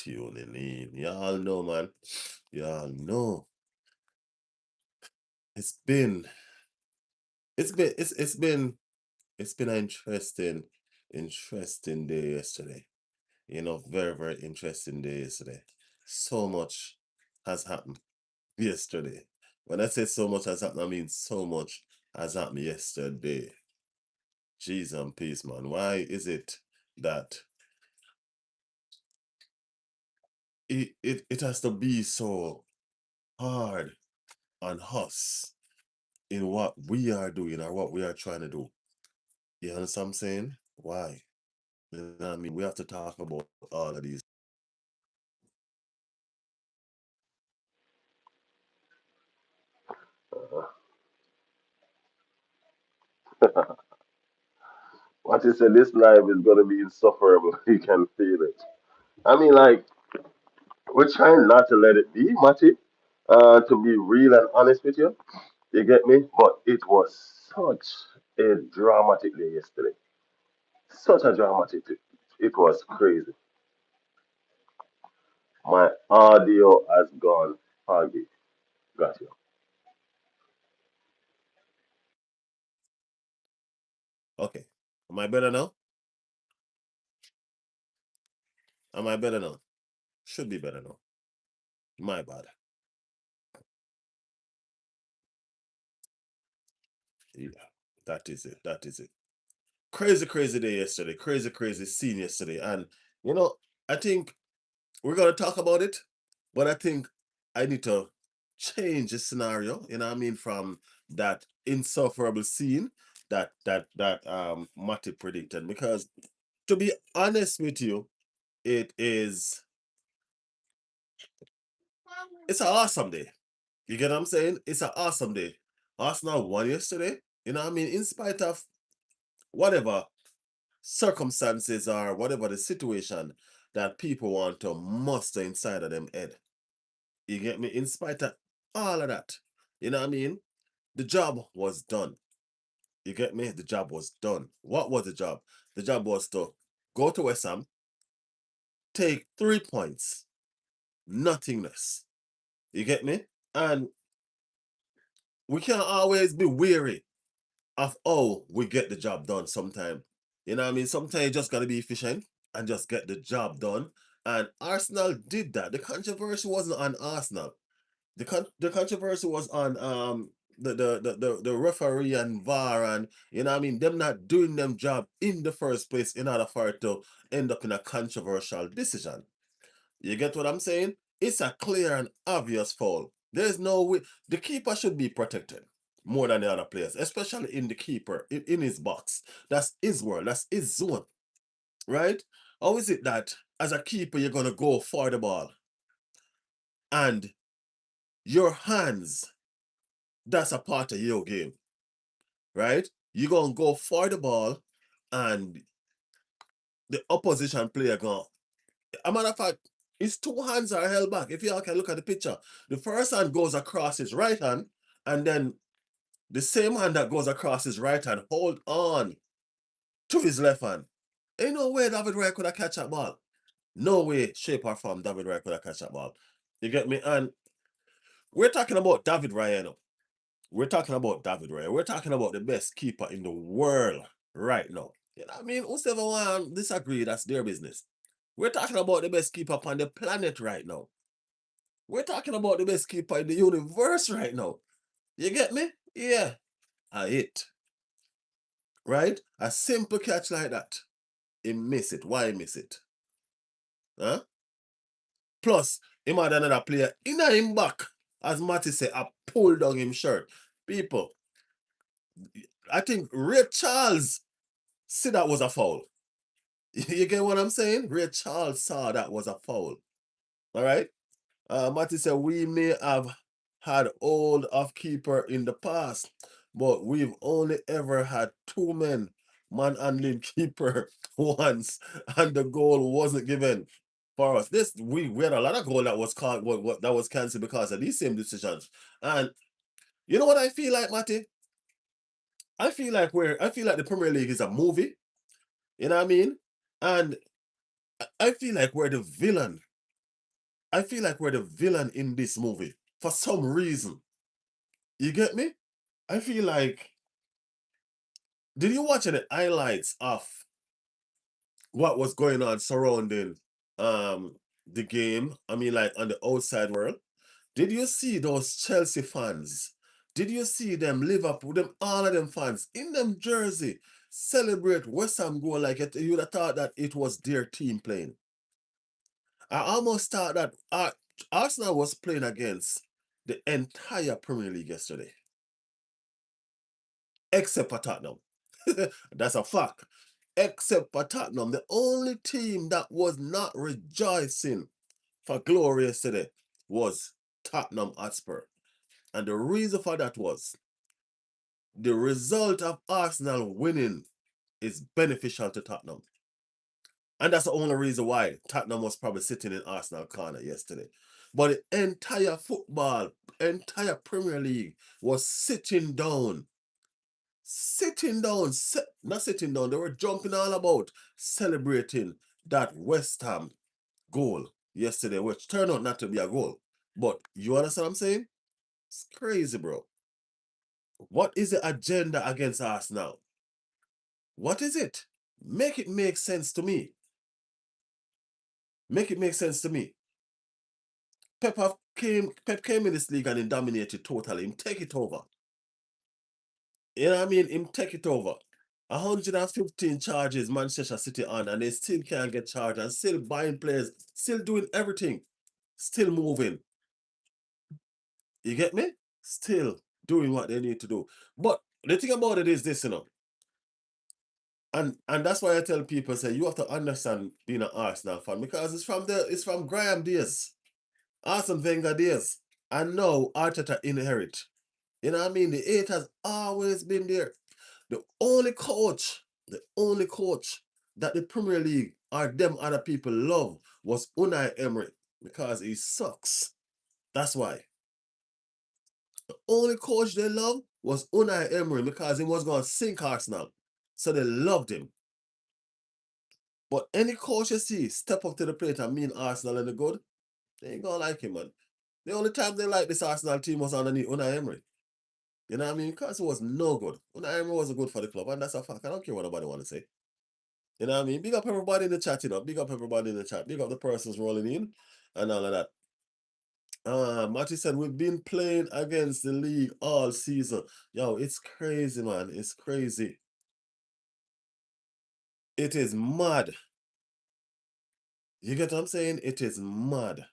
tuning in. Y'all know, man. Y'all know. It's been it's been it's been an interesting day yesterday. Very, very interesting day yesterday. So much has happened yesterday. When I say so much has happened, I mean so much has happened yesterday. Jeez and peace, man. Why is it that it has to be so hard on us in what we are doing or what we are trying to do? You understand what I'm saying? Why? You know what I mean? We have to talk about all of these. What you said, this life is gonna be insufferable. You can feel it. I mean, like, we're trying not to let it be, Matty. To be real and honest with you, you get me? But it was such a dramatic day yesterday. Such a dramatic day. It was crazy. My audio has gone foggy. Got you. Okay. Am I better now? Am I better now? Should be better now. My bad. Yeah. That is it. That is it. Crazy, crazy day yesterday. Crazy, crazy scene yesterday. And you know, I think we're gonna talk about it, but I think I need to change the scenario, you know what I mean, from that insufferable scene that Matty predicted. Because to be honest with you, it is it's an awesome day. You get what I'm saying? It's an awesome day. Arsenal won yesterday. You know what I mean? In spite of whatever circumstances or whatever the situation that people want to muster inside of them head. You get me? In spite of all of that, you know what I mean? The job was done. You get me? The job was done. What was the job? The job was to go to West Ham, take 3 points, nothingness. You get me? And we can't always be weary of how we get the job done sometime. You know what I mean? Sometimes you just gotta be efficient and just get the job done. And Arsenal did that. The controversy wasn't on Arsenal. The controversy was on the referee and VAR, and you know what I mean, them not doing them job in the first place in order for it to end up in a controversial decision. You get what I'm saying? It's a clear and obvious foul. There's no way the keeper should be protected more than the other players, especially in the keeper in his box. That's his world, that's his zone, right? How is it that as a keeper you're gonna go for the ball and your hands, that's a part of your game, right? You're gonna go for the ball and the opposition player going. A matter of fact, his two hands are held back. If you all can look at the picture, the first hand goes across his right hand, and then the same hand that goes across his right hand hold on to his left hand. Ain't no way David Raya could have catch that ball. No way, shape or form David Raya could have catch that ball. You get me? And we're talking about David Raya now. We're talking about David Raya. We're talking about the best keeper in the world right now. You know what I mean? Whoever want disagree, that's their business. We're talking about the best keeper on the planet right now. We're talking about the best keeper in the universe right now. You get me? Yeah. I hit. Right? A simple catch like that. He miss it. Why miss it? Huh? Plus, him had another player in him back. As Matty said, I pulled down him shirt. People, I think Ray Charles see that was a foul. You get what I'm saying? Ray Charles saw that was a foul. All right. Matty said we may have had old off keeper in the past, but we've only ever had two men man handling keeper once, and the goal wasn't given for us. This we had a lot of goal that was caught, what that was cancelled because of these same decisions. And you know what I feel like, Matty? I feel like the Premier League is a movie. You know what I mean? And I feel like we're the villain I feel like we're the villain in this movie for some reason. You get me? I feel like, did you watch any highlights of what was going on surrounding um the game? I mean, like on the outside world. Did you see those Chelsea fans? Did you see them Liverpool, them all of them fans in them jersey celebrate West Ham goal like it, you would have thought that it was their team playing. I almost thought that Arsenal was playing against the entire Premier League yesterday, except for Tottenham. That's a fact. Except for Tottenham, the only team that was not rejoicing for glory yesterday was Tottenham Hotspur. And the reason for that was the result of Arsenal winning is beneficial to Tottenham. And that's the only reason why Tottenham was probably sitting in Arsenal corner yesterday. But the entire football, entire Premier League was sitting down. Sitting down, not sitting down, they were jumping all about, celebrating that West Ham goal yesterday, which turned out not to be a goal. But you understand what I'm saying? It's crazy, bro. What is the agenda against Arsenal? What is it? Make it make sense to me. Make it make sense to me. Pep came in this league and he dominated totally. Him take it over. You know what I mean? Him take it over. 115 charges Manchester City on, and they still can't get charged and still buying players, still doing everything, still moving. You get me? Still doing what they need to do. But the thing about it is this, you know, and that's why I tell people, say you have to understand being an Arsenal fan, because it's from Graham days, Arsene Wenger days, and now Arteta inherit. You know what I mean? The eight has always been there. The only coach that the Premier League or them other people love was Unai Emery, because he sucks. That's why. The only coach they love was Unai Emery, because he was going to sink Arsenal. So they loved him. But any coach you see step up to the plate and mean Arsenal and the good, they ain't gonna like him, man. The only time they like this Arsenal team was underneath Unai Emery. You know what I mean? Because it was no good. Unai Emery wasn't good for the club, and that's a fact. I don't care what nobody want to say. You know what I mean? Big up everybody in the chat, you know. Big up everybody in the chat. Big up the persons rolling in and all of that. Matty said, we've been playing against the league all season. Yo, it's crazy, man. It's crazy. It is mad. You get what I'm saying? It is mad.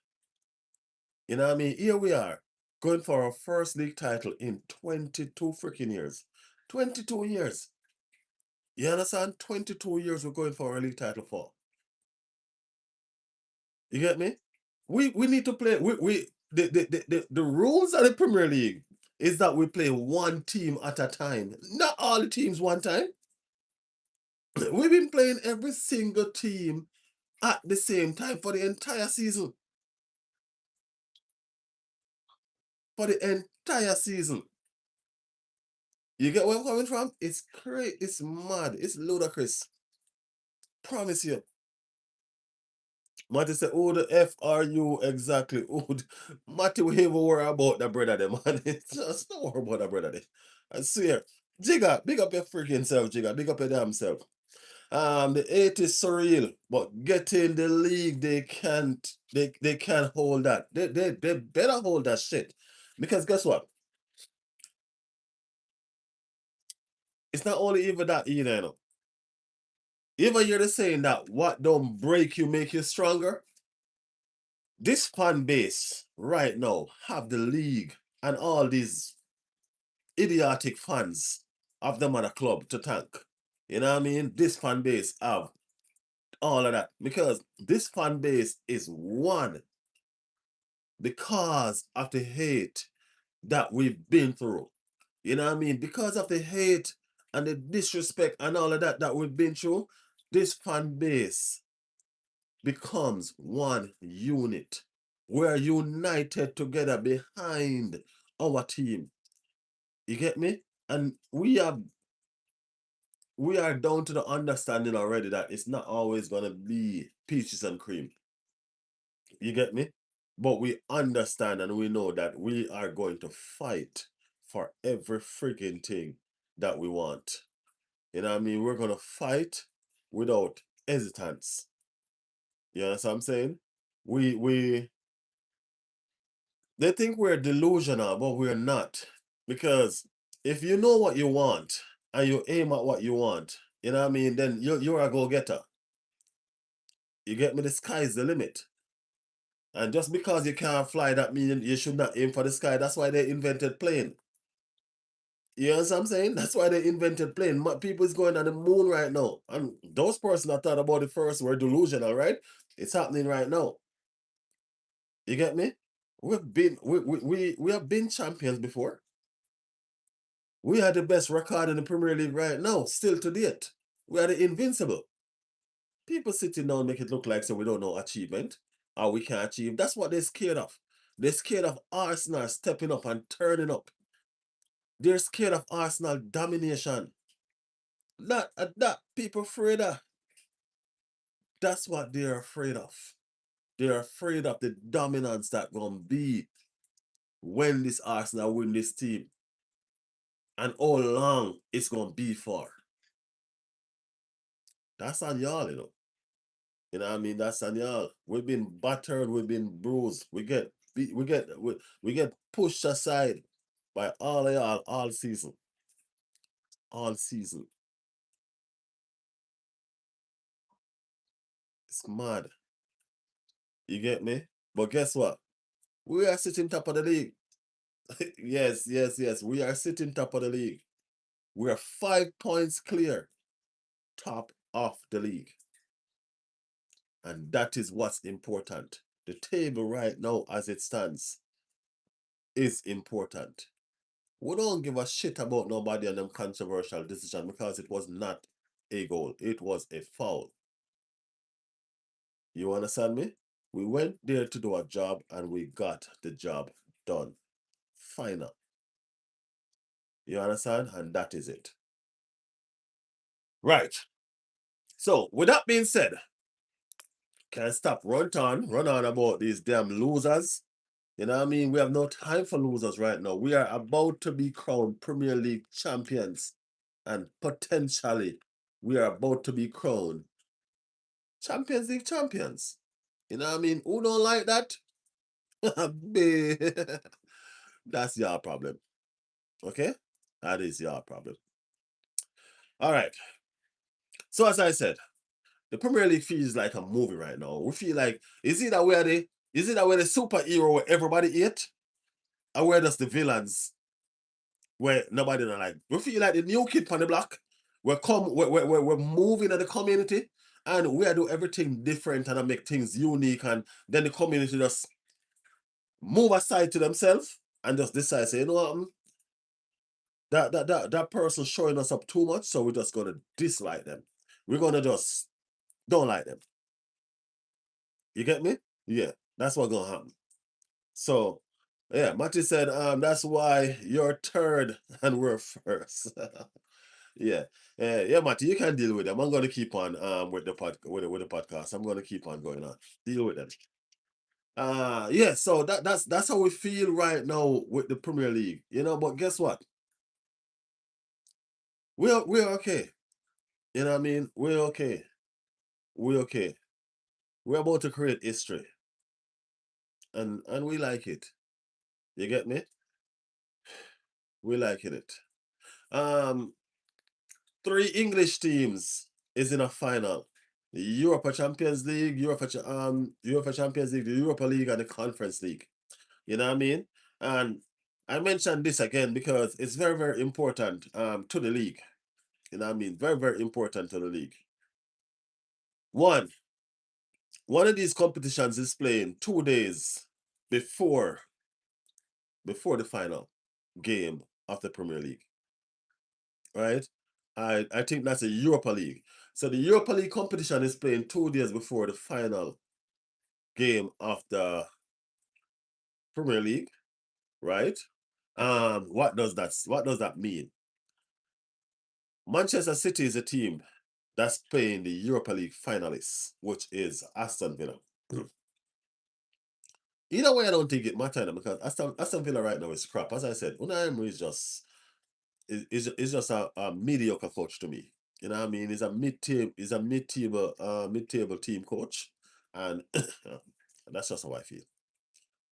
You know what I mean? Here we are, going for our first league title in 22 freaking years. 22 years. You understand? 22 years we're going for our league title for. You get me? We need to play. The rules of the Premier League is that we play one team at a time. Not all the teams one time. We've been playing every single team at the same time for the entire season. For the entire season. You get where I'm coming from? It's crazy. It's mad. It's ludicrous. Promise you. Matty say, who the F are you exactly? Matty will even worry about the brother them, man. It's just don't worry about the brother them. I swear. Jigga, big up your freaking self, Jigga. Big up your damn self. The 8 is surreal, but getting the league, they can't hold that. They better hold that shit. Because guess what? It's not only even that either, you know. Even you're just saying that what don't break you make you stronger. This fan base right now have the league and all these idiotic fans of them at a club to thank. You know what I mean? This fan base have all of that, because this fan base is one because of the hate that we've been through. You know what I mean? Because of the hate and the disrespect and all of that that we've been through, this fan base becomes one unit. We're united together behind our team. You get me? And we are down to the understanding already that it's not always gonna be peaches and cream. You get me? But we understand and we know that we are going to fight for every frigging thing that we want. You know what I mean? We're gonna fight without hesitance. You understand what I'm saying? We they think we're delusional, but we're not. Because if you know what you want and you aim at what you want, you know what I mean, then you're a go-getter. You get me? The sky is the limit. And just because you can't fly, that means you should not aim for the sky. That's why they invented plane. You know what I'm saying? That's why they invented plane. People is going on the moon right now. And those persons that thought about it first were delusional, right? It's happening right now. You get me? We have been champions before. We had the best record in the Premier League right now, still to date. We are the invincible. People sitting down make it look like so we don't know achievement or we can't achieve. That's what they're scared of. They're scared of Arsenal stepping up and turning up. They're scared of Arsenal domination. That people afraid of. That's what they're afraid of. They're afraid of the dominance that gonna be when this Arsenal win this team and how long it's gonna be for. That's on y'all, you know. You know what I mean? That's on y'all. We've been battered, we've been bruised. We get pushed aside by all of y'all all season. All season. It's mad. You get me? But guess what? We are sitting top of the league. Yes, yes, yes. We are sitting top of the league. We are 5 points clear top of the league. And that is what's important. The table right now, as it stands, is important. We don't give a shit about nobody and them controversial decision because it was not a goal. It was a foul. You understand me? We went there to do a job and we got the job done. Final. You understand? And that is it. Right. So, with that being said, can't stop run on about these damn losers. You know what I mean? We have no time for losers right now. We are about to be crowned Premier League champions. And potentially, we are about to be crowned Champions League champions. You know what I mean? Who don't like that? That's your problem. Okay? That is your problem. All right. So as I said, the Premier League feels like a movie right now. We feel like, is it that we're the superhero where everybody hate? Or we're just the villains where nobody don't like? We feel like the new kid on the block. We're moving in the community and we are do everything different and make things unique, and then the community just move aside to themselves and just decide, say, you know what, that person showing us up too much, so we're just gonna dislike them. We're gonna just don't like them. You get me? Yeah, that's what's gonna happen. So yeah, Matty said, that's why you're third and we're first. Yeah. Yeah, Matty, you can deal with them. I'm gonna keep on with the with the podcast. I'm gonna keep on going on. Deal with them. Yeah, so that's how we feel right now with the Premier League. You know, but guess what? We're okay. You know what I mean? We're okay. We're okay. We're about to create history. And we like it. You get me? We like it. Um, 3 English teams is in a final. The Europa Champions League, Europa Champions League, the Europa League, and the Conference League. You know what I mean? And I mentioned this again because it's very, very important to the league. You know what I mean? Very, very important to the league. One of these competitions is playing 2 days before the final game of the Premier League, right? I think that's a Europa League. So the Europa League competition is playing 2 days before the final game of the Premier League, right? What does that mean? Manchester City is a team that's playing the Europa League finalists, which is Aston Villa. Either way, I don't think it matters because Aston Villa right now is crap. As I said, Unai Emery is just is just a mediocre coach to me. You know what I mean? He's a mid-table team coach, and that's just how I feel.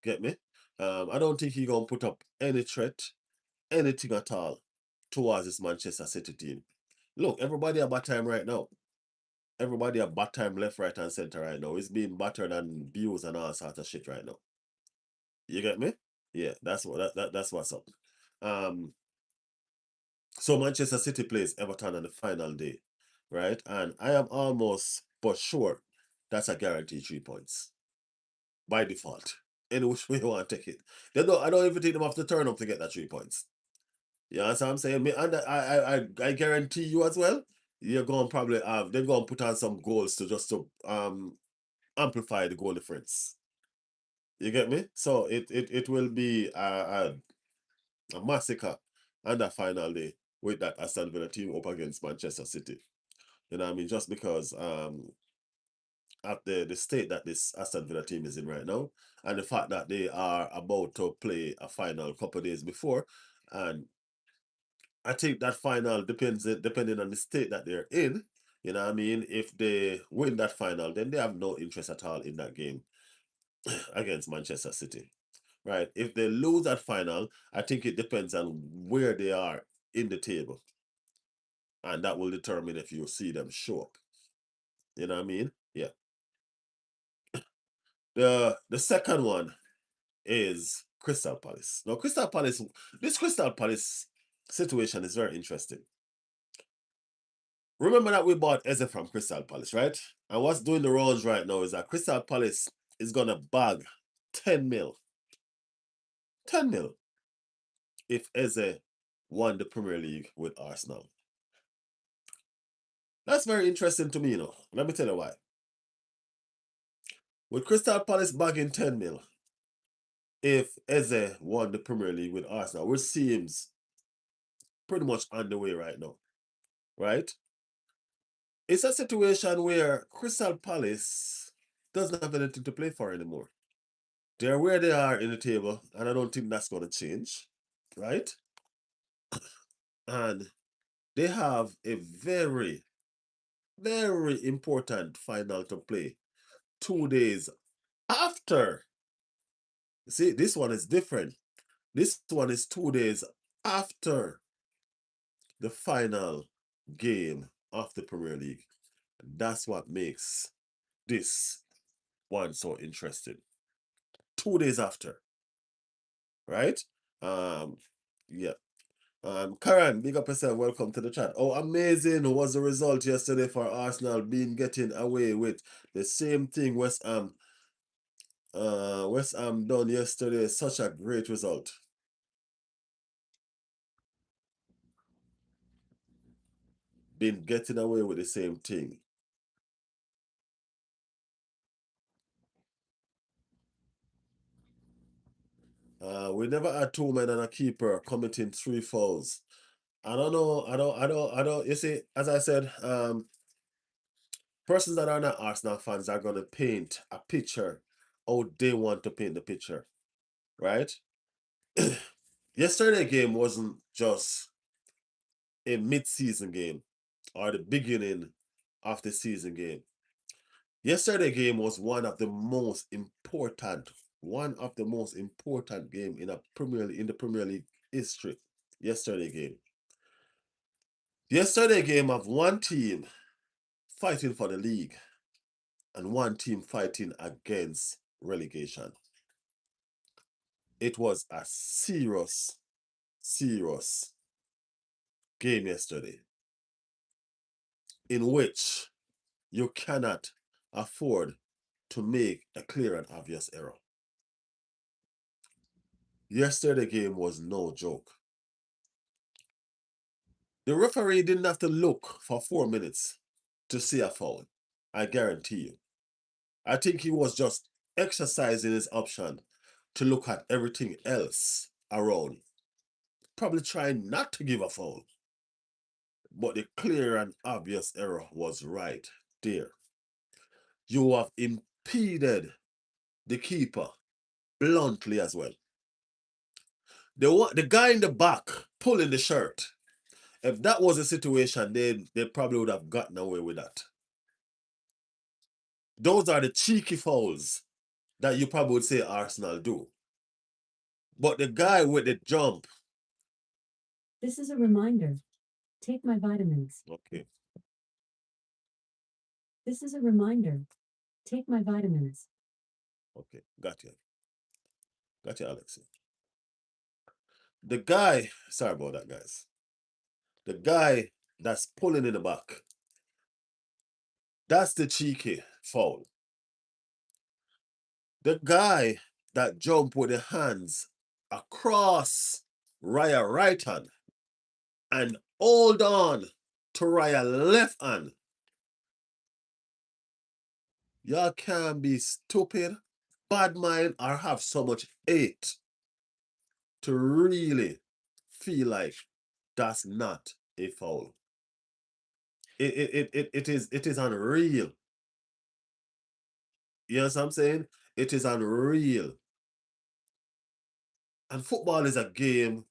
Get me? I don't think he gonna put up any threat, anything at all, towards this Manchester City team. Look, everybody at bad time right now. Everybody at bad time left, right, and center right now. It's being battered and abused and all sorts of shit right now. You get me? Yeah, that's what's up. Um, so Manchester City plays Everton on the final day, right? And I am almost but sure that's a guaranteed 3 points by default. Any which way you want to take it. I don't even think them have to turn up to get that 3 points. You understand what I'm saying? And I guarantee you as well, you're going to probably have they're going to put on some goals to just to amplify the goal difference. You get me? So it will be a massacre on that final day with that Aston Villa team up against Manchester City. You know what I mean? Just because at the state that this Aston Villa team is in right now, and the fact that they are about to play a final a couple of days before, and I think that final depending on the state that they're in. You know what I mean? If they win that final, then they have no interest at all in that game against Manchester City. Right? If they lose that final, I think it depends on where they are in the table. And that will determine if you see them show up. You know what I mean? Yeah. The second one is Crystal Palace. Now, this Crystal Palace situation is very interesting. Remember that we bought Eze from Crystal Palace, right? And what's doing the rounds right now is that Crystal Palace is gonna bag 10 mil. 10 mil if Eze won the Premier League with Arsenal. That's very interesting to me, you know. Let me tell you why. With Crystal Palace bagging 10 mil, if Eze won the Premier League with Arsenal, which seems pretty much on the way right now, right? It's a situation where Crystal Palace doesn't have anything to play for anymore. They're where they are in the table, and I don't think that's going to change, right? And they have a very, very important final to play 2 days after. See, this one is different. This one is 2 days after the final game of the Premier League. That's what makes this one so interesting. 2 days after, right? Um, yeah. Karan, big up yourself. Welcome to the chat. Oh, amazing was the result yesterday for Arsenal being getting away with the same thing West Ham done yesterday. Such a great result. Been getting away with the same thing. We never had 2 men and a keeper committing 3 fouls. I don't know. I don't. You see, as I said, persons that are not Arsenal fans are going to paint a picture how they want to paint the picture, right? Yesterday game wasn't just a mid-season game or the beginning of the season game. Yesterday game was one of the most important game in the Premier League history. Yesterday game. Yesterday game of one team fighting for the league and one team fighting against relegation. It was a serious, serious game yesterday in which you cannot afford to make a clear and obvious error. Yesterday game was no joke. The referee didn't have to look for 4 minutes to see a foul. I guarantee you. I think he was just exercising his option to look at everything else around. Probably trying not to give a foul. But the clear and obvious error was right there. You have impeded the keeper bluntly as well. The guy in the back pulling the shirt, if that was a situation, they probably would have gotten away with that. Those are the cheeky fouls that you probably would say Arsenal do. But the guy with the jump. This is a reminder. Take my vitamins. Okay. This is a reminder. Take my vitamins. Okay, got you. Got you, Alexi. The guy, sorry about that, guys. The guy that's pulling in the back, that's the cheeky foul. The guy that jump with the hands across Raya right hand and hold on to Raya left hand. Y'all can't be stupid, bad mind, or have so much hate to really feel like that's not a foul. It is unreal. You know what I'm saying? It is unreal. And football is a game,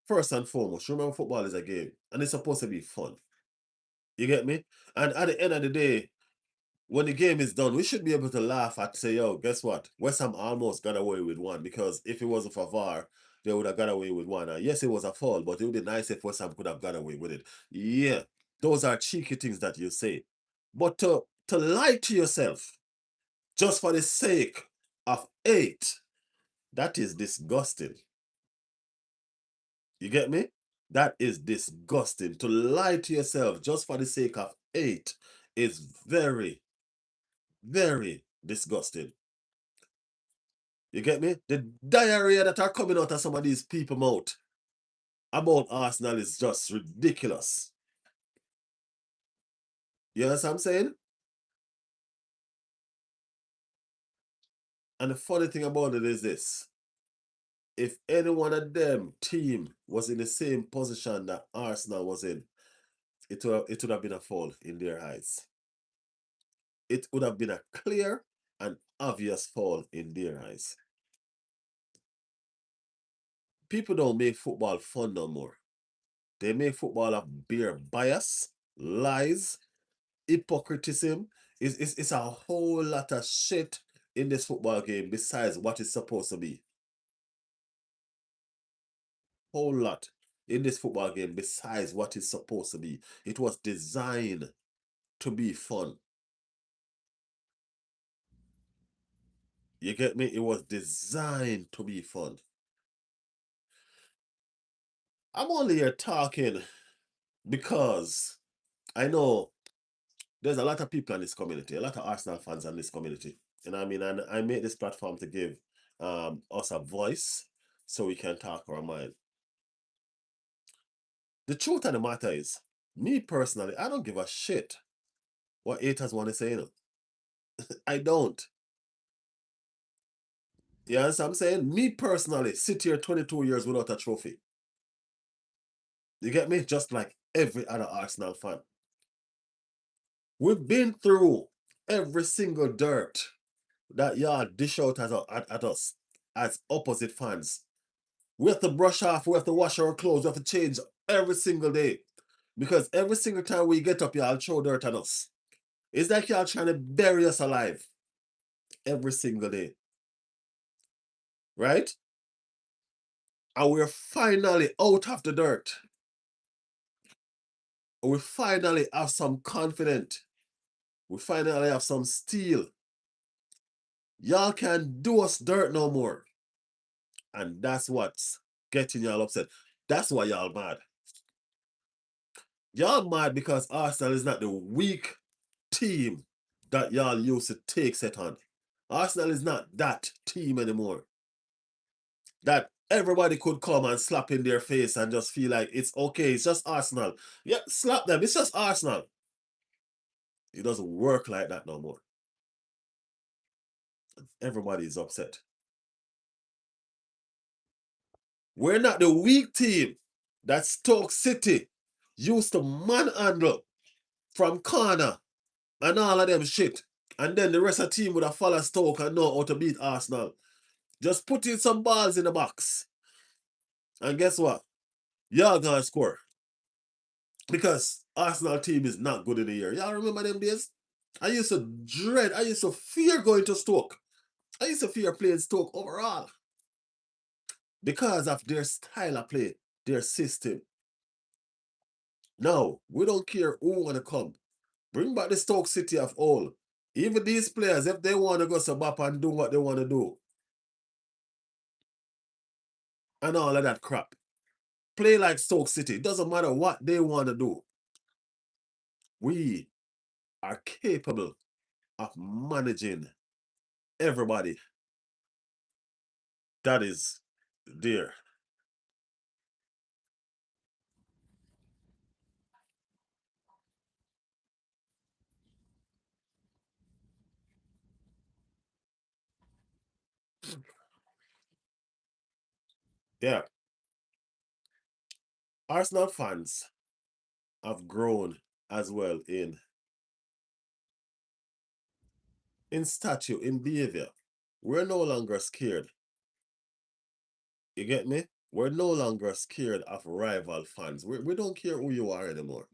first and foremost. Remember, football is a game, and it's supposed to be fun. You get me? And at the end of the day, when the game is done, we should be able to laugh at, say, yo, guess what? West Ham almost got away with one, because if it wasn't for VAR, they would have got away with one. And yes, it was a foul, but it would be nice if West Ham could have got away with it. Yeah, those are cheeky things that you say. But to lie to yourself just for the sake of hate, that is disgusting. You get me? That is disgusting. To lie to yourself just for the sake of hate is very, very disgusting. You get me? The diarrhea that are coming out of some of these people mouth about Arsenal is just ridiculous. You know what I'm saying? And the funny thing about it is this. If any one of them team was in the same position that Arsenal was in, it would have been a foul in their eyes. It would have been a clear and obvious foul in their eyes. People don't make football fun no more. They make football of bare bias, lies, hypocrisy. It's a whole lot of shit in this football game besides what it's supposed to be. Whole lot in this football game besides what it's supposed to be. It was designed to be fun. You get me? It was designed to be fun. I'm only here talking because I know there's a lot of people in this community, a lot of Arsenal fans in this community. You know what I mean? And I made this platform to give us a voice so we can talk our mind. The truth of the matter is, me personally, I don't give a shit what haters want to say. You know? I don't. You know what I'm saying? Me personally, sit here 22 years without a trophy. You get me? Just like every other Arsenal fan. We've been through every single dirt that y'all dish out at us as opposite fans. We have to brush off, we have to wash our clothes, we have to change every single day. Because every single time we get up, y'all throw dirt at us. It's like y'all trying to bury us alive every single day. Right? And we're finally out of the dirt. We finally have some confidence. We finally have some steel. Y'all can't do us dirt no more. And that's what's getting y'all upset. That's why y'all mad. Y'all mad because Arsenal is not the weak team that y'all used to take set on. Arsenal is not that team anymore. That everybody could come and slap in their face and just feel like it's okay, it's just Arsenal. Yeah, slap them, it's just Arsenal. It doesn't work like that no more. Everybody is upset. We're not the weak team that Stoke City used to manhandle from corner and all of them shit. And then the rest of the team would have followed Stoke and know how to beat Arsenal. Just put in some balls in the box. And guess what? Y'all gonna score. Because Arsenal team is not good in the year. Y'all remember them days? I used to fear going to Stoke. I used to fear playing Stoke overall. Because of their style of play, their system. No, we don't care who wanna come. Bring back the Stoke City of old. Even these players, if they want to go sabap and do what they want to do, and all of that crap, play like Stoke City. It doesn't matter what they want to do. We are capable of managing everybody that is there. Yeah. Arsenal fans have grown as well in stature, in behavior. We're no longer scared. You get me? We're no longer scared of rival fans. We don't care who you are anymore.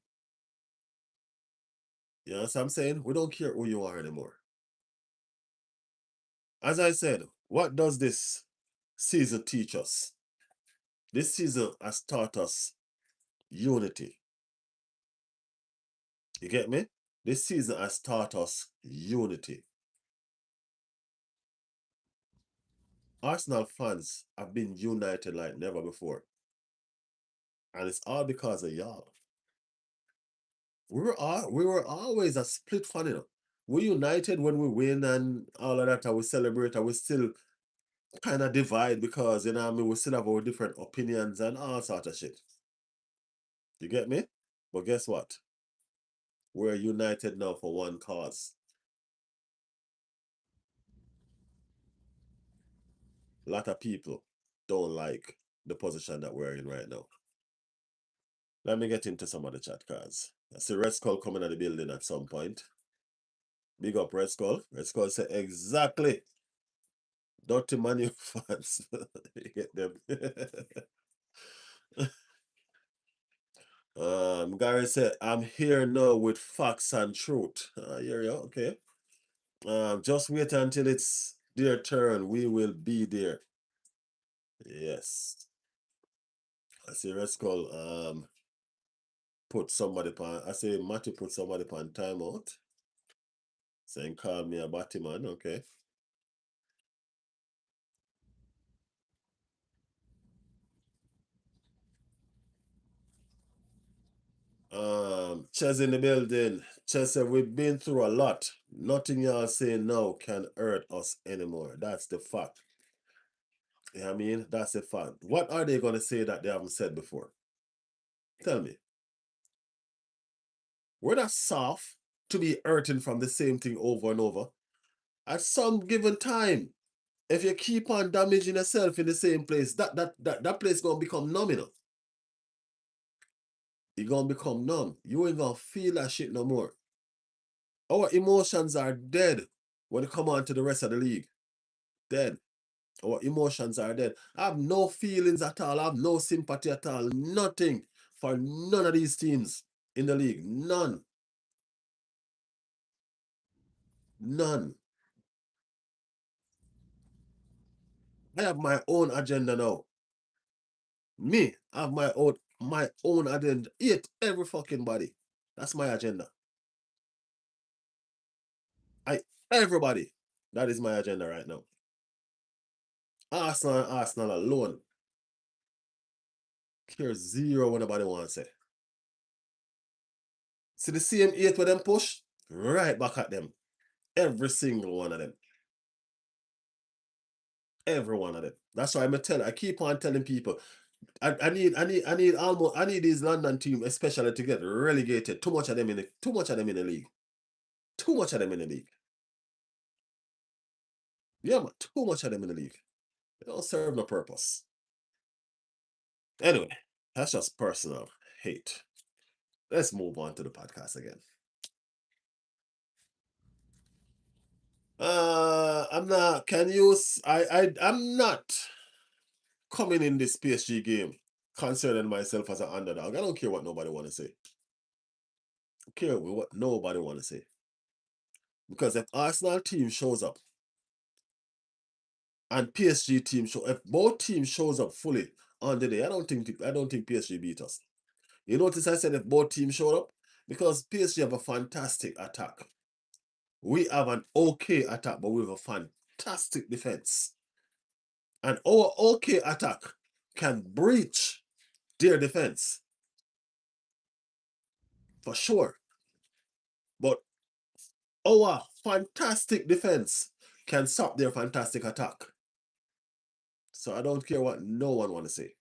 You know what I'm saying? We don't care who you are anymore. As I said, what does this season teach us? This season has taught us unity. You get me? This season has taught us unity. Arsenal fans have been united like never before. And it's all because of y'all. We were always a split fan, you know. We united when we win and all of that, and we celebrate, and we still kind of divide because, you know what I mean, we still have our different opinions and all sort of shit. You get me? But guess what? We're united now for one cause. A lot of people don't like the position that we're in right now. Let me get into some of the chat cards. I see Red Skull coming at the building at some point. Big up Red Skull. Red Skull said exactly. Dirty Manu fans. You get them. Gary said, I'm here now with facts and truth. Here you okay. Just wait until it's their turn. We will be there. Yes. I see Red Skull put somebody upon. I say Matty put somebody upon timeout. Saying call me a Batman. Okay. Ches in the building. Ches said we've been through a lot. Nothing y'all say now can hurt us anymore. That's the fact. You know what I mean? That's the fact. What are they gonna say that they haven't said before? Tell me. We're not soft to be hurting from the same thing over and over. At some given time, if you keep on damaging yourself in the same place, that place gonna become numb, you know. You're gonna become numb. You ain't gonna feel that shit no more. Our emotions are dead when it come on to the rest of the league. Dead. Our emotions are dead. I have no feelings at all. I have no sympathy at all. Nothing for none of these teams in the league. None. None. I have my own agenda now. Me, I have my own agenda. Eat every fucking body. That's my agenda. Everybody. That is my agenda right now. Arsenal and Arsenal alone. Care zero what nobody wants to say. See the same 8 with them push? Right back at them. Every single one of them. Every one of them. That's why I keep on telling people, I need these London team especially to get relegated. Too much of them in the league. Too much of them in the league. Yeah, man, too much of them in the league. They don't serve no purpose. Anyway, that's just personal hate. Let's move on to the podcast again. I'm not. Can you? I'm not coming in this PSG game concerning myself as an underdog. I don't care what nobody want to say. I care what nobody want to say. Because if Arsenal team shows up and PSG team if both teams shows up fully on the day, I don't think PSG beat us. You notice I said if both teams showed up because PSG have a fantastic attack. We have an okay attack, but we have a fantastic defense. And our okay attack can breach their defense for sure. But our fantastic defense can stop their fantastic attack. So I don't care what no one want to say.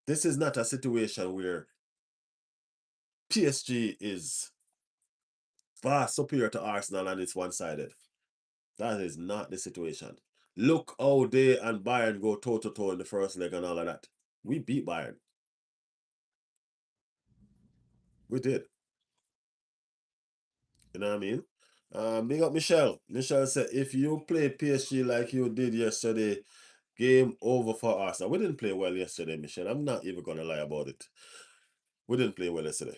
This is not a situation where PSG is far superior to Arsenal and it's one-sided. That is not the situation. Look how they and Bayern go toe-to-toe in the first leg and all of that. We beat Bayern. We did. You know what I mean? Big up Michelle. Michelle said, if you play PSG like you did yesterday, game over for Arsenal. We didn't play well yesterday, Michelle. I'm not even going to lie about it. We didn't play well yesterday.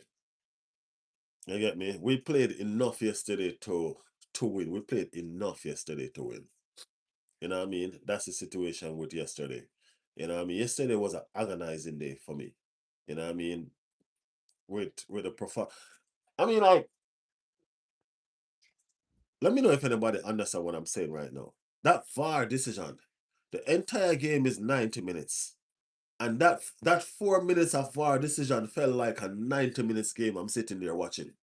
You get me? We played enough yesterday to win. We played enough yesterday to win. You know what I mean? That's the situation with yesterday. You know what I mean? Yesterday was an agonizing day for me. You know what I mean? With a profound. I mean, like, let me know if anybody understand what I'm saying right now. That VAR decision, the entire game is 90 minutes. And that 4 minutes of VAR decision felt like a 90 minutes game I'm sitting there watching.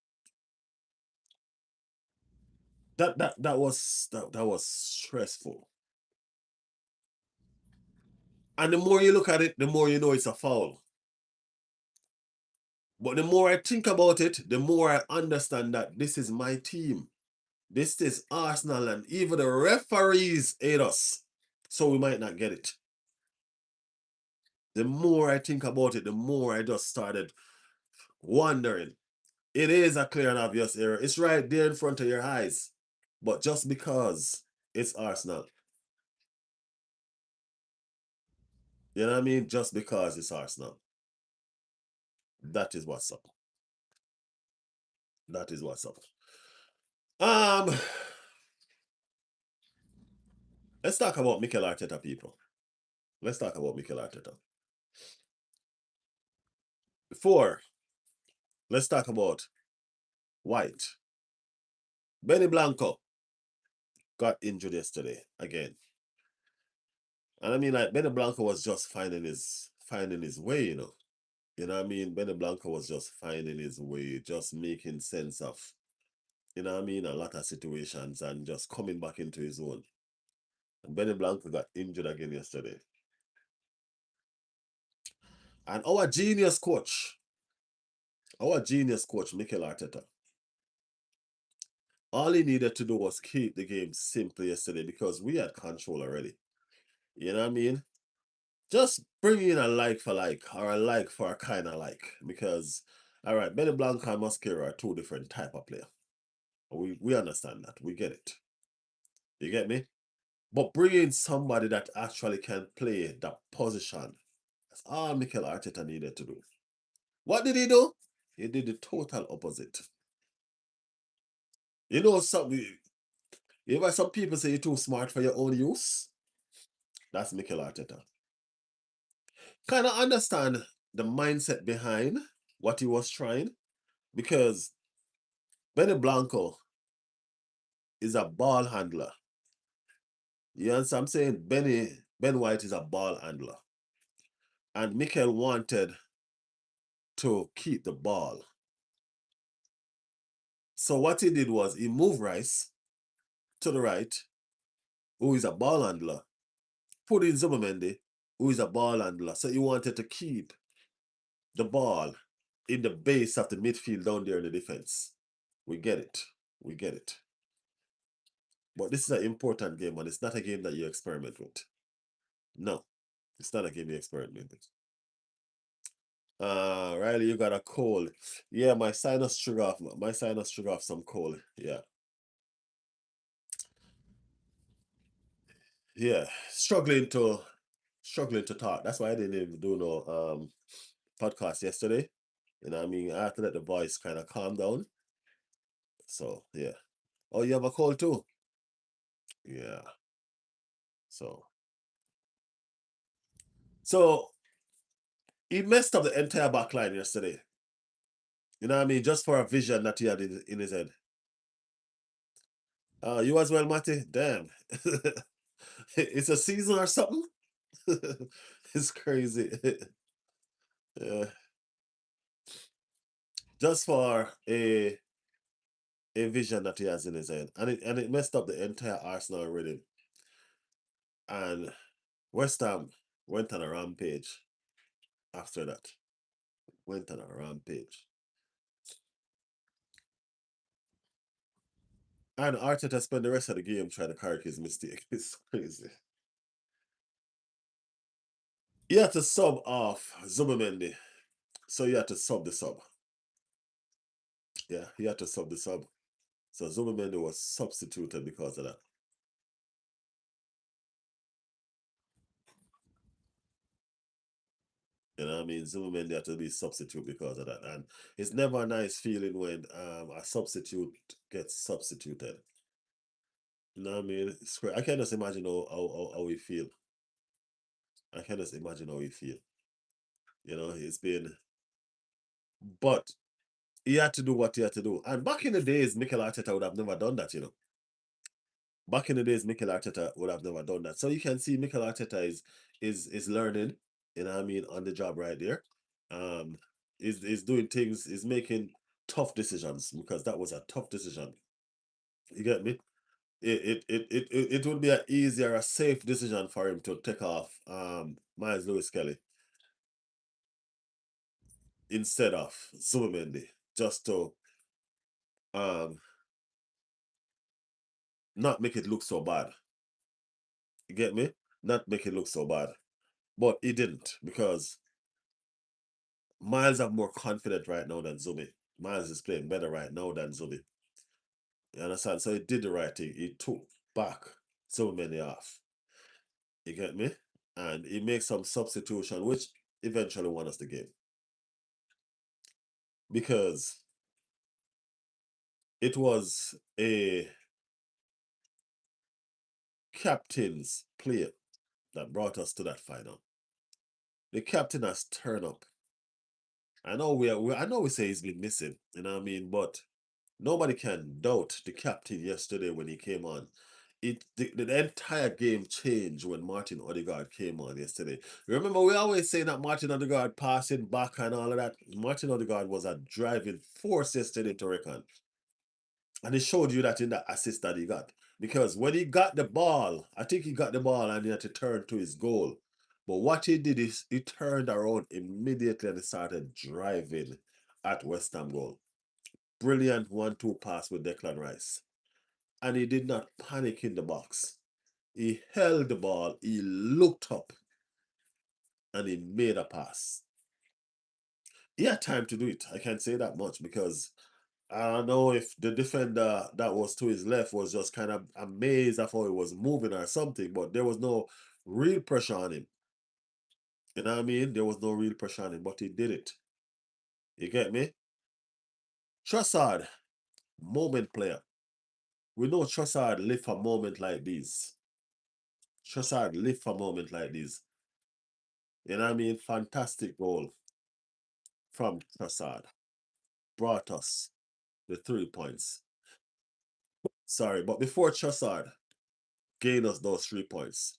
That was stressful. And the more you look at it, the more you know it's a foul. But the more I think about it, the more I understand that this is my team. This is Arsenal, and even the referees hate us. So we might not get it. The more I think about it, the more I just started wondering. It is a clear and obvious error. It's right there in front of your eyes. But just because it's Arsenal. You know what I mean? Just because it's Arsenal. That is what's up. That is what's up. Let's talk about Mikel Arteta, people. Let's talk about Mikel Arteta. Before, let's talk about White. Benny Blanco got injured yesterday again. And I mean, like, Benny Blanco was just finding his way, you know. You know what I mean? Benny Blanco was just finding his way, just making sense of, you know what I mean, a lot of situations and just coming back into his own. And Benny Blanco got injured again yesterday. And our genius coach, Mikel Arteta, all he needed to do was keep the game simple yesterday because we had control already. You know what I mean? Just bring in a like for like or a like for a kind of like. Because, all right, Benny Blanco and Mosquera are two different type of player. We understand that. We get it. You get me? But bring in somebody that actually can play that position. That's all Mikel Arteta needed to do. What did he do? He did the total opposite. You know something? You know why some people say you're too smart for your own use? That's Mikel Arteta. Kind of understand the mindset behind what he was trying because Benny Blanco is a ball handler. You understand? I'm saying Ben White is a ball handler. And Mikel wanted to keep the ball. So what he did was he moved Rice to the right, who is a ball handler, put in Zubimendi, who is a ball handler. So he wanted to keep the ball in the base of the midfield down there in the defense. We get it. We get it. But this is an important game, and it's not a game that you experiment with. No, it's not a game you experiment with. Riley, you got a cold. Yeah, my sinus trigger off some cold. Yeah. yeah, struggling to talk. That's why I didn't even do no podcast yesterday. You know what I mean? I had to let the voice kind of calm down. So yeah. Oh, you have a cold too? Yeah. So so he messed up the entire back line yesterday. You know what I mean? Just for a vision that he had in his head. You as well, Matty? Damn. It's a season or something? It's crazy. Yeah. Just for a vision that he has in his head. And it messed up the entire Arsenal rhythm. And West Ham went on a rampage after that. Went on a rampage. And Arteta spent the rest of the game trying to correct his mistake. It's crazy. He had to sub off Zubimendi. So he had to sub the sub. Yeah, he had to sub the sub. So Zubimendi was substituted because of that. You know what I mean? Zubimendi had to be substitute because of that. And it's never a nice feeling when a substitute gets substituted. You know what I mean? It's I can just imagine how we feel. I can just imagine how we feel. You know, it's been, but he had to do what he had to do. And back in the days, Mikel Arteta would have never done that, you know. Back in the days, Mikel Arteta would have never done that. So you can see Mikel Arteta is learning, you know what I mean, on the job right there. Um, is doing things, is making tough decisions because that was a tough decision. You get me? It would be an easier, a safe decision for him to take off Miles Lewis Kelly instead of Zubimendi, just to um not make it look so bad. You get me? Not make it look so bad. But he didn't because Miles are more confident right now than Zubi. Miles is playing better right now than Zubi. You understand? So he did the right thing. He took back so many off. You get me? And he makes some substitution, which eventually won us the game. Because it was a captain's play that brought us to that final. The captain has turned up. I know I know we say he's been missing, you know what I mean, but nobody can doubt the captain yesterday when he came on. The entire game changed when Martin Odegaard came on yesterday. Remember, we always say that Martin Odegaard passing back and all of that. Martin Odegaard was a driving force yesterday to reckon. And it showed you that in the assist that he got. Because when he got the ball, I think he got the ball and he had to turn to his goal. But what he did is he turned around immediately and he started driving at West Ham goal. Brilliant 1-2 pass with Declan Rice. And he did not panic in the box. He held the ball, he looked up, and he made a pass. He had time to do it. I can't say that much because I don't know if the defender that was to his left was just kind of amazed at how he was moving or something, but there was no real pressure on him. You know what I mean? There was no real pressure on him, but he did it. You get me? Trossard, moment player. We know Trossard live for moment like these. Trossard live for moment like these. You know what I mean? Fantastic goal from Trossard. Brought us the 3 points. Sorry, but before Trossard gained us those 3 points,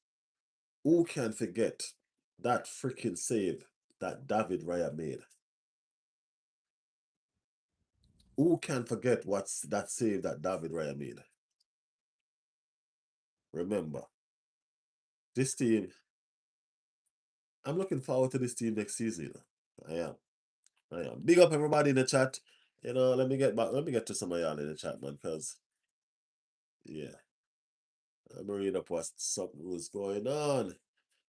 who can forget that freaking save that David Raya made? Who can forget what's that save that David Raya made? Remember, this team, I'm looking forward to this team next season. I am. I am. Big up everybody in the chat. You know, let me get back. Let me get to some of y'all in the chat, man, because, yeah, I'm reading up what something was going on.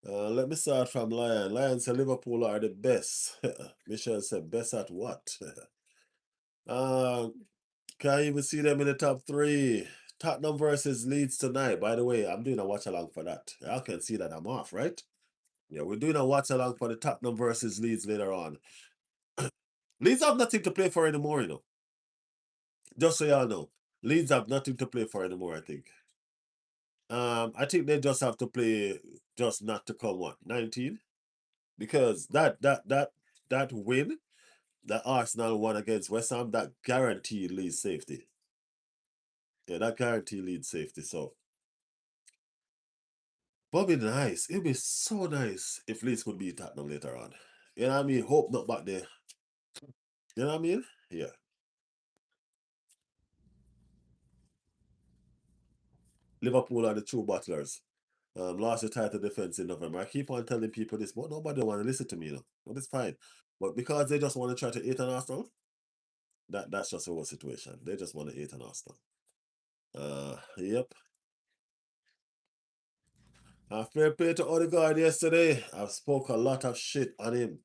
Let me start from Lion. Lion said Liverpool are the best. Michelle said, best at what? uh, can't even see them in the top 3. Tottenham versus Leeds tonight. By the way, I'm doing a watch along for that. Y'all can see that I'm off, right? Yeah, we're doing a watch along for the Tottenham versus Leeds later on. Leeds have nothing to play for anymore, you know. Just so y'all know. Leeds have nothing to play for anymore, I think. I think they just have to play just not to come what 19, because that win that Arsenal won against West Ham, that guaranteed Leeds safety. Yeah, that guaranteed Leeds safety. So, but it'd be nice. It'd be so nice if Leeds could beat Tottenham later on. You know what I mean? Hope not back there. You know what I mean? Yeah. Liverpool are the true battlers. Lost the title defense in November. I keep on telling people this, but nobody want to listen to me, you know. But it's fine. But because they just want to try to hate on Arsenal, that's just a whole situation. They just want to hate on Arsenal. Yep. Fair play to Odegaard yesterday. I've spoke a lot of shit on him.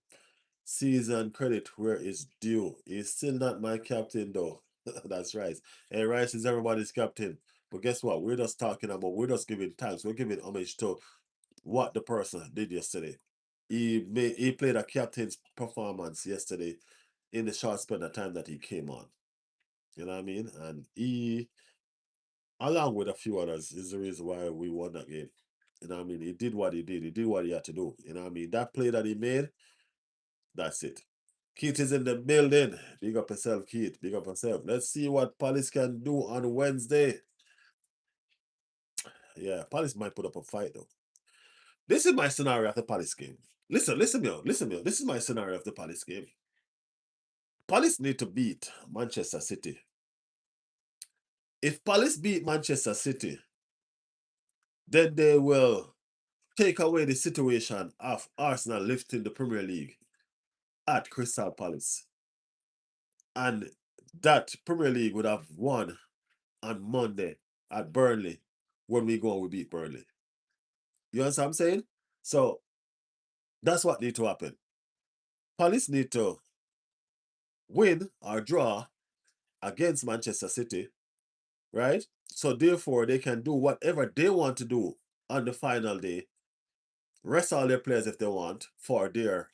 Season credit where it's due. He's still not my captain though. That's right. And Rice is everybody's captain. But guess what? We're just talking about, we're just giving thanks. We're giving homage to what the person did yesterday. He played a captain's performance yesterday in the short span of time that he came on. You know what I mean? And he, along with a few others, is the reason why we won that game. You know what I mean? He did what he did. He did what he had to do. You know what I mean? That play that he made, that's it. Keith is in the building. Big up yourself, Keith. Big up yourself. Let's see what Palace can do on Wednesday. Yeah, Palace might put up a fight though. This is my scenario of the Palace game. Listen, me out. Listen, me out. This is my scenario of the Palace game. Palace need to beat Manchester City. If Palace beat Manchester City, then they will take away the situation of Arsenal lifting the Premier League at Crystal Palace. And that Premier League would have won on Monday at Burnley when we go and we beat Burnley. You understand what I'm saying? So that's what need to happen. Palace need to win or draw against Manchester City, right? So therefore they can do whatever they want to do on the final day, rest all their players if they want for their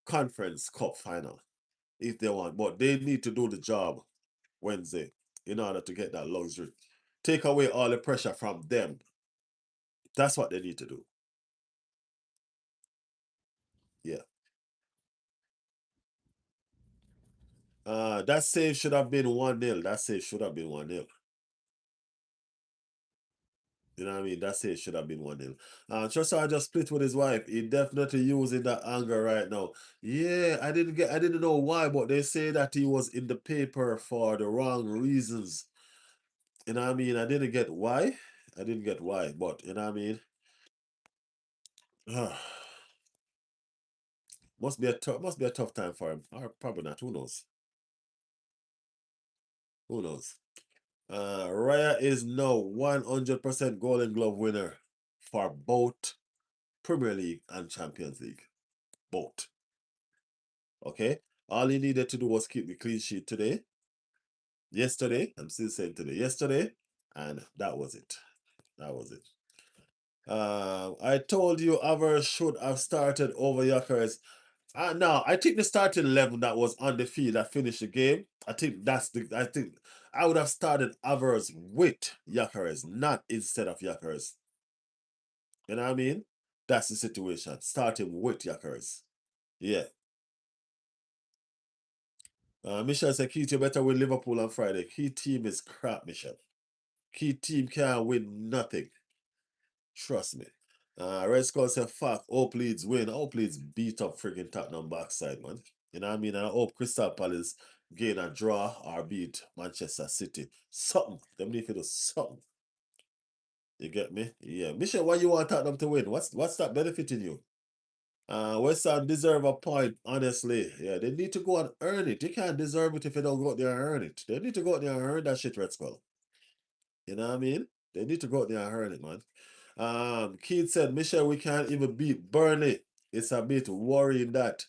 conference cup final, if they want. But they need to do the job Wednesday in order to get that luxury. Take away all the pressure from them. That's what they need to do. Yeah. That save should have been 1-0. That save should have been 1-0. You know what I mean? That save should have been 1-0. Trossard just split with his wife. He definitely using that anger right now. Yeah, I didn't know why, but they say that he was in the paper for the wrong reasons. You know what I mean? I didn't get why. I didn't get why, but you know what I mean? Must be a tough time for him. Or probably not. Who knows? Who knows? Raya is now 100% Golden Glove winner for both Premier League and Champions League. Both. Okay? All he needed to do was keep the clean sheet today. Yesterday. I'm still saying today. Yesterday. And that was it. That was it. I told you Avers should have started over Yockers. No, I think the starting 11 that was on the field that finished the game, I think I would have started Avers with Yockers, not instead of Yockers. You know what I mean? That's the situation. Starting with Yockers. Yeah. Michelle said, Keith, you better win Liverpool on Friday. Key team is crap, Michelle. Key team can't win nothing. Trust me. Red Skull said, fuck, Hope Leeds win. Hope Leeds beat up friggin' Tottenham backside, man. You know what I mean? And I hope Crystal Palace gain a draw or beat Manchester City. Something. Them need to do something. You get me? Yeah. Michelle, why you want Tottenham to win? What's that benefiting you? West Ham deserve a point, honestly. Yeah, they need to go and earn it. You can't deserve it if you don't go out there and earn it. They need to go out there and earn that shit, Red Skull. You know what I mean? They need to go out there and earn it, man. Keith said, Michelle, we can't even beat Burnley. It's a bit worrying that.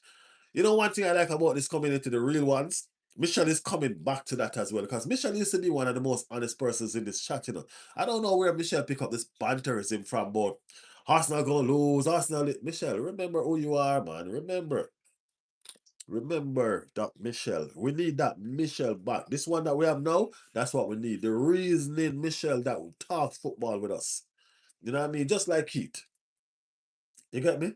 You know, one thing I like about this community, the real ones, Michelle is coming back to that as well, because Michelle used to be one of the most honest persons in this chat, I don't know where Michelle pick up this banterism from, but Arsenal gonna lose, Michelle, remember who you are, man. Remember that Michelle. We need that Michelle back. This one that we have now, that's what we need. The reasoning Michelle that will talk football with us. You know what I mean? Just like Keith. You get me?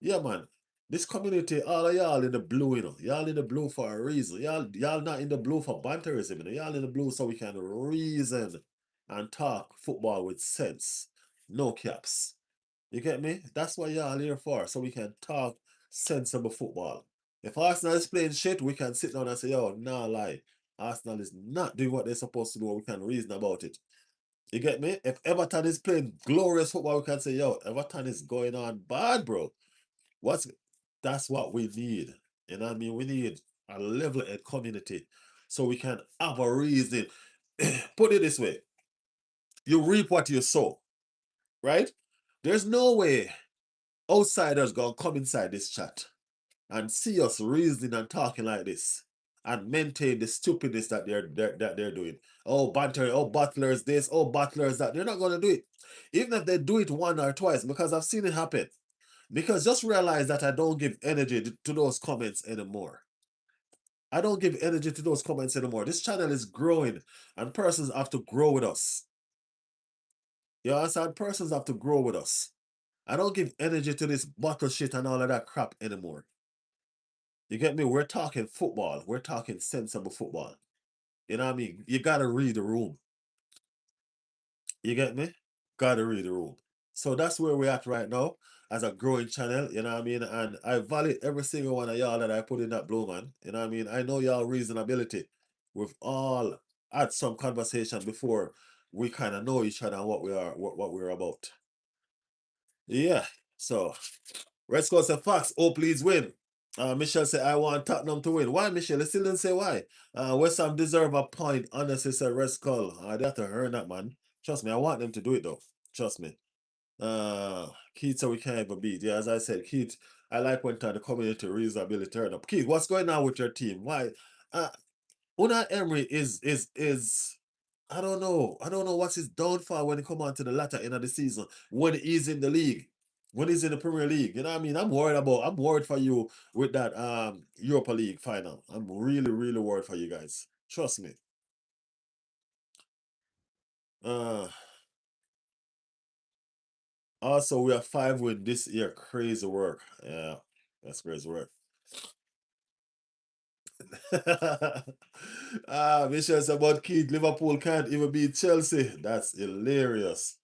Yeah, man. This community, all of y'all in the blue, Y'all in the blue for a reason. Y'all not in the blue for banterism, Y'all in the blue so we can reason and talk football with sense. No caps. You get me? That's what y'all here for, so we can talk sensible football. If Arsenal is playing shit, we can sit down and say, yo, nah lie. Arsenal is not doing what they're supposed to do, we can reason about it. You get me? If Everton is playing glorious football, we can say, yo, Everton is going on bad, bro. That's what we need. You know what I mean? We need a level-headed community so we can have a reason. Put it this way. You reap what you sow, right? There's no way outsiders gonna come inside this chat and see us reasoning and talking like this and maintain the stupidness that they're doing. Oh, banter, oh, Butler's this, oh, Butler's that. They're not gonna do it. Even if they do it one or twice, because I've seen it happen. Because just realize that I don't give energy to those comments anymore. I don't give energy to those comments anymore. This channel is growing and persons have to grow with us. You understand? Persons have to grow with us. I don't give energy to this bottle shit and all of that crap anymore. You get me? We're talking football. We're talking sensible football. You know what I mean? You gotta read the room. You get me? Gotta read the room. So that's where we're at right now as a growing channel, you know what I mean? And I value every single one of y'all that I put in that blue, man. You know what I mean? I know y'all reasonability. We've all had some conversation before we kind of know each other and what we're about. Yeah. So Red Skull said facts. Oh, please win. Michelle said, I want Tottenham to win. Why, Michelle? I still didn't say why. West Ham deserve a point. Honestly, said Red Skull. They have to earn that, man. Trust me, I want them to do it, though. Trust me. Keith, so we can't even beat. Yeah, as I said, Keith, I like when time the community reasonability turn up. Keith, what's going on with your team? Why? Uh, Unai Emery is I don't know. I don't know what's his downfall when he come on to the latter end of the season, when he's in the league, when he's in the Premier League. You know what I mean? I'm worried for you with that Europa League final. I'm really, really worried for you guys. Trust me. Uh Also we have 5 wins this year. Crazy work. Yeah, that's crazy work. Michelle said about Keith, Liverpool can't even beat Chelsea. That's hilarious.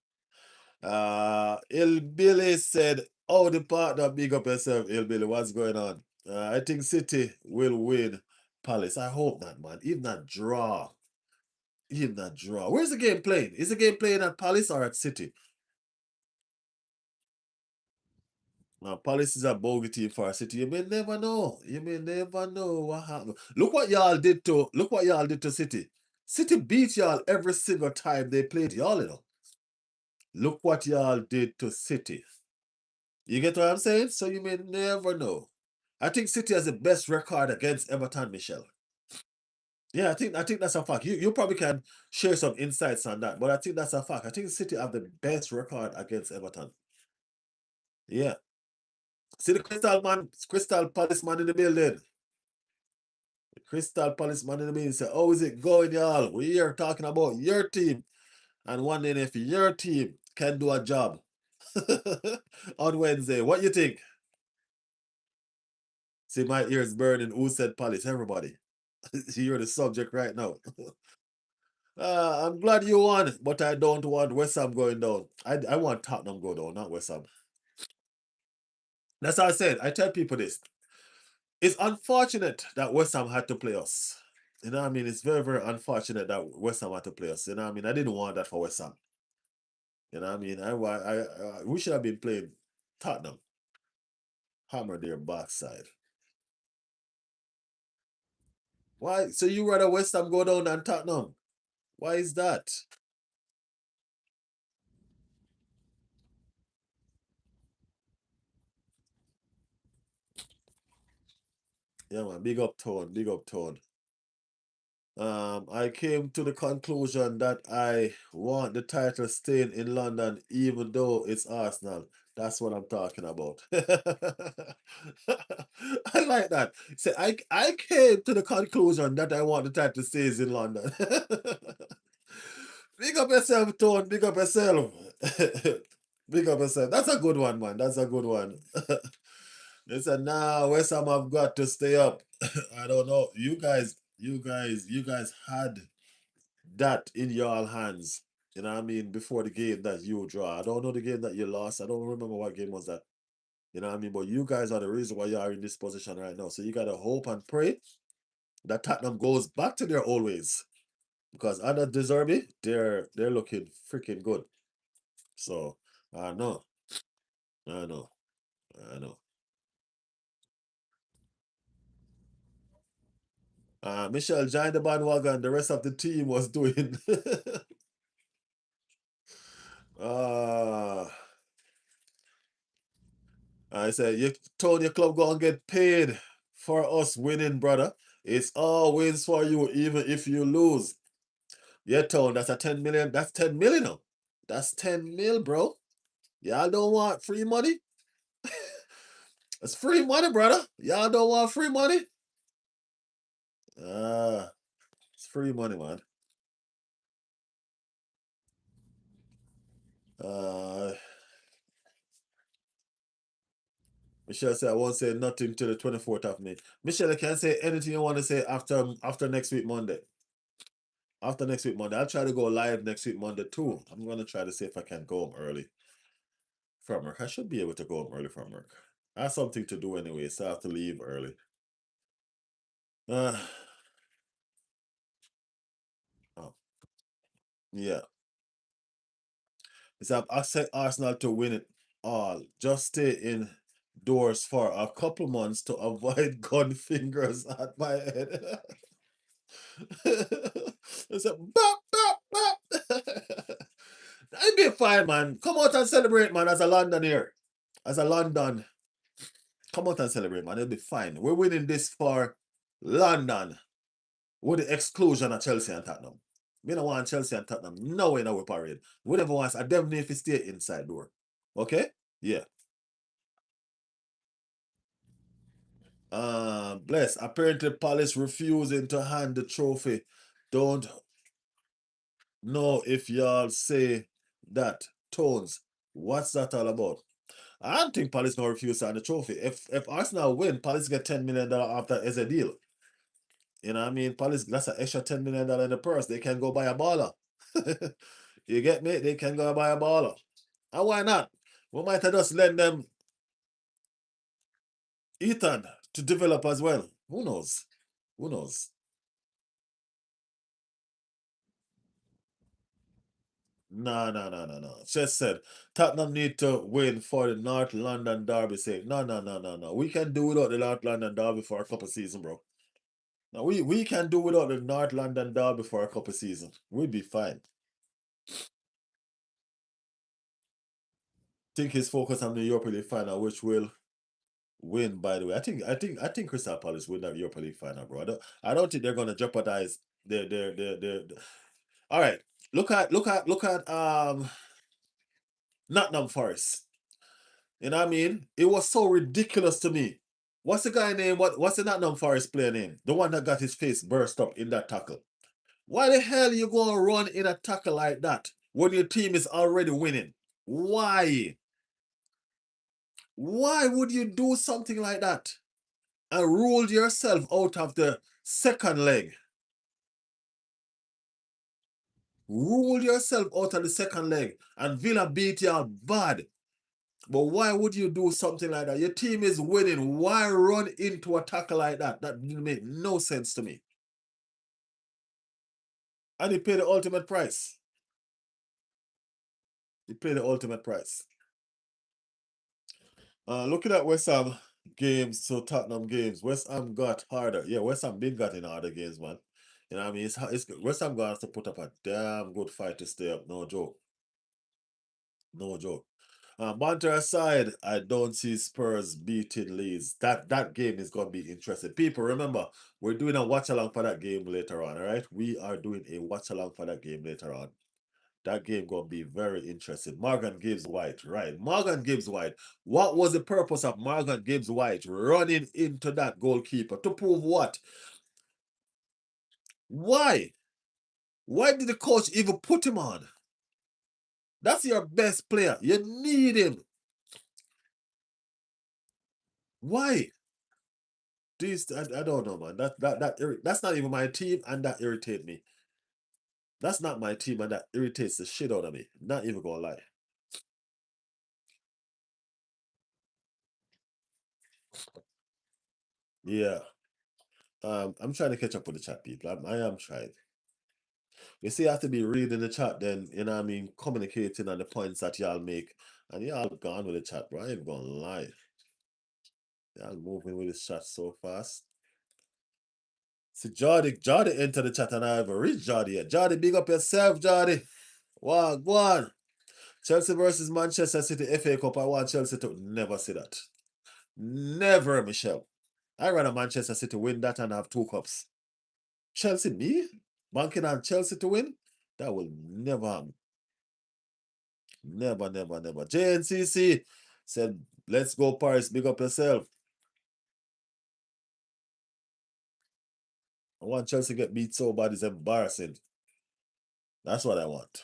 Billy said, oh, the partner, big up yourself, Billy. What's going on? I think City will win Palace. I hope not, man. Even not draw. Even not draw. Where's the game playing? Is the game playing at Palace or at City? Now, Palace is a bogey team for a City. You may never know. You may never know what happened. Look what y'all did to City. City beat y'all every single time they played y'all. Look what y'all did to City. You get what I'm saying? So you may never know. I think City has the best record against Everton, Michelle. Yeah, I think that's a fact. You probably can share some insights on that, but I think that's a fact. I think City have the best record against Everton. Yeah. See the Crystal Palace man in the building. The Crystal Palace man in the building say, how is it going, y'all? We are talking about your team and wondering if your team can do a job on Wednesday. What you think? See, my ears burning. Who said Palace? Everybody. You're the subject right now. I'm glad you won, but I don't want West Ham going down. I want Tottenham go down, not West Ham. That's what I said. I tell people this. It's unfortunate that West Ham had to play us. You know what I mean? It's very, very unfortunate that West Ham had to play us. You know what I mean? I didn't want that for West Ham. You know what I mean? We should have been playing Tottenham. Hammer their backside. Why? So you rather West Ham go down than Tottenham? Why is that? Yeah, man. Big up tone. Big up tone. I came to the conclusion that I want the title staying in London, even though it's Arsenal. That's what I'm talking about. I like that. Say, I came to the conclusion that I want the title stays in London. Big up yourself, Tone. Big up yourself. Big up yourself. That's a good one, man. That's a good one. They said, nah, West Ham have got to stay up. I don't know. You guys had that in your hands. You know what I mean? Before the game that you draw. I don't know the game that you lost. I don't remember what game was that. You know what I mean? But you guys are the reason why you are in this position right now. So you gotta hope and pray that Tottenham goes back to their old ways. Because under De Zerbi, they're looking freaking good. So I know. I know. I know. Michelle joined the bandwagon. The rest of the team was doing. uh, I said, you told your club go and get paid for us winning, brother. It's all wins for you, even if you lose. Yeah, Tone, that's a 10 million. That's 10 million now. That's 10 mil, bro. Y'all don't want free money? It's free money, brother. Y'all don't want free money? It's free money, man. Uh, Michelle said, I won't say nothing till the 24th of May. Michelle, I can't say anything you want to say after next week, Monday. After next week, Monday. I'll try to go live next week, Monday, too. I'm going to try to see if I can go home early from work. I should be able to go home early from work. I have something to do anyway, so I have to leave early. Oh, yeah. It's I set Arsenal to win it all. Just stay indoors for a couple months to avoid gun fingers at my head. It's a bop, bop, bop. I'd be fine, man. Come out and celebrate, man, as a London here. As a London. Come out and celebrate, man. It'll be fine. We're winning this for London with the exclusion of Chelsea and Tottenham. We don't want Chelsea and Tottenham no way in our parade. We never want a them if you stay inside door. Okay? Yeah. Bless. Apparently Palace refusing to hand the trophy. Don't know if y'all say that. Tones. What's that all about? I don't think Palace gonna refuse to hand the trophy. If Arsenal win, Palace get $10 million after as a deal. You know what I mean? Palace, that's an extra $10 million in the purse. They can go buy a baller. You get me? They can go buy a baller. And why not? We might have just lend them Ethan to develop as well. Who knows? Who knows? No, no, no, no, no. Just said Tottenham need to win for the North London Derby sake. No, no, no, no, no. We can do without the North London Derby for a couple seasons, bro. Now we can do without the North London Derby for a couple seasons. We'd be fine. Think he's focused on the Europa League final, which will win, by the way. I think Crystal Palace win that Europa League final, bro. I don't think they're gonna jeopardize their all right. Look at Nottingham Forest. You know what I mean? It was so ridiculous to me. What's the guy name? What's the Nottingham Forest player name? The one that got his face burst up in that tackle. Why the hell you gonna run in a tackle like that when your team is already winning? Why? Why would you do something like that and rule yourself out of the second leg? Rule yourself out of the second leg, and Villa beat you out bad. But why would you do something like that? Your team is winning. Why run into a tackle like that? That didn't make no sense to me. And he paid the ultimate price. He paid the ultimate price. Looking at West Ham games to Tottenham games, West Ham got harder. Yeah, West Ham been got in harder games, man. You know what I mean? It's West Ham going to put up a damn good fight to stay up. No joke. No joke. Banter aside, I don't see Spurs beating Leeds. That game is gonna be interesting. People, remember, we're doing a watch along for that game later on. All right, we are doing a watch along for that game later on. That game gonna be very interesting. Morgan Gibbs White, right? Morgan Gibbs White. What was the purpose of Morgan Gibbs White running into that goalkeeper to prove what? Why? Why did the coach even put him on? That's your best player. You need him. Why? This I don't know, man. That's not even my team, and that irritates me. That's not my team, and that irritates the shit out of me. Not even gonna lie. Yeah. I'm trying to catch up with the chat, people. I am trying. You see, I have to be reading the chat, then you know what I mean, communicating on the points that y'all make, and y'all gone with the chat, bro. I ain't gonna lie. Y'all moving with the chat so fast. See, Jordy enter the chat, and I haven't reached Jordy yet. Jordy, big up yourself, Jordy. Wow, go on. Chelsea versus Manchester City FA Cup. I want Chelsea to never see that. Never, Michelle. I rather Manchester City win that and have 2 cups. Chelsea, me? Banking on Chelsea to win? That will never happen. Never, never, never. JNCC said, let's go, Paris. Big up yourself. I want Chelsea to get beat so bad it's embarrassing. That's what I want.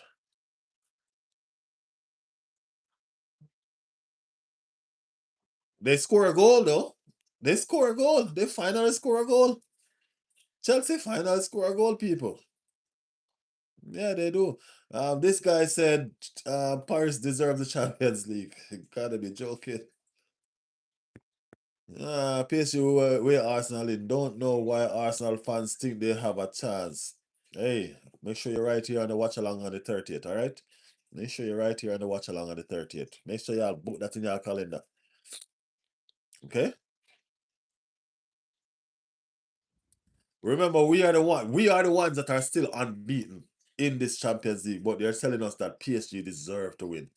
They score a goal, though. They score a goal. They finally score a goal. Chelsea finally score a goal, people. Yeah, they do. This guy said Paris deserves the Champions League. Gotta be joking. PSG where Arsenal in. Don't know why Arsenal fans think they have a chance. Hey, make sure you're right here on the watch along on the 30th, all right? Make sure you're right here on the watch along on the 30th. Make sure y'all book that in your calendar. Okay? Remember, we are the ones that are still unbeaten in this Champions League, but they're telling us that PSG deserve to win.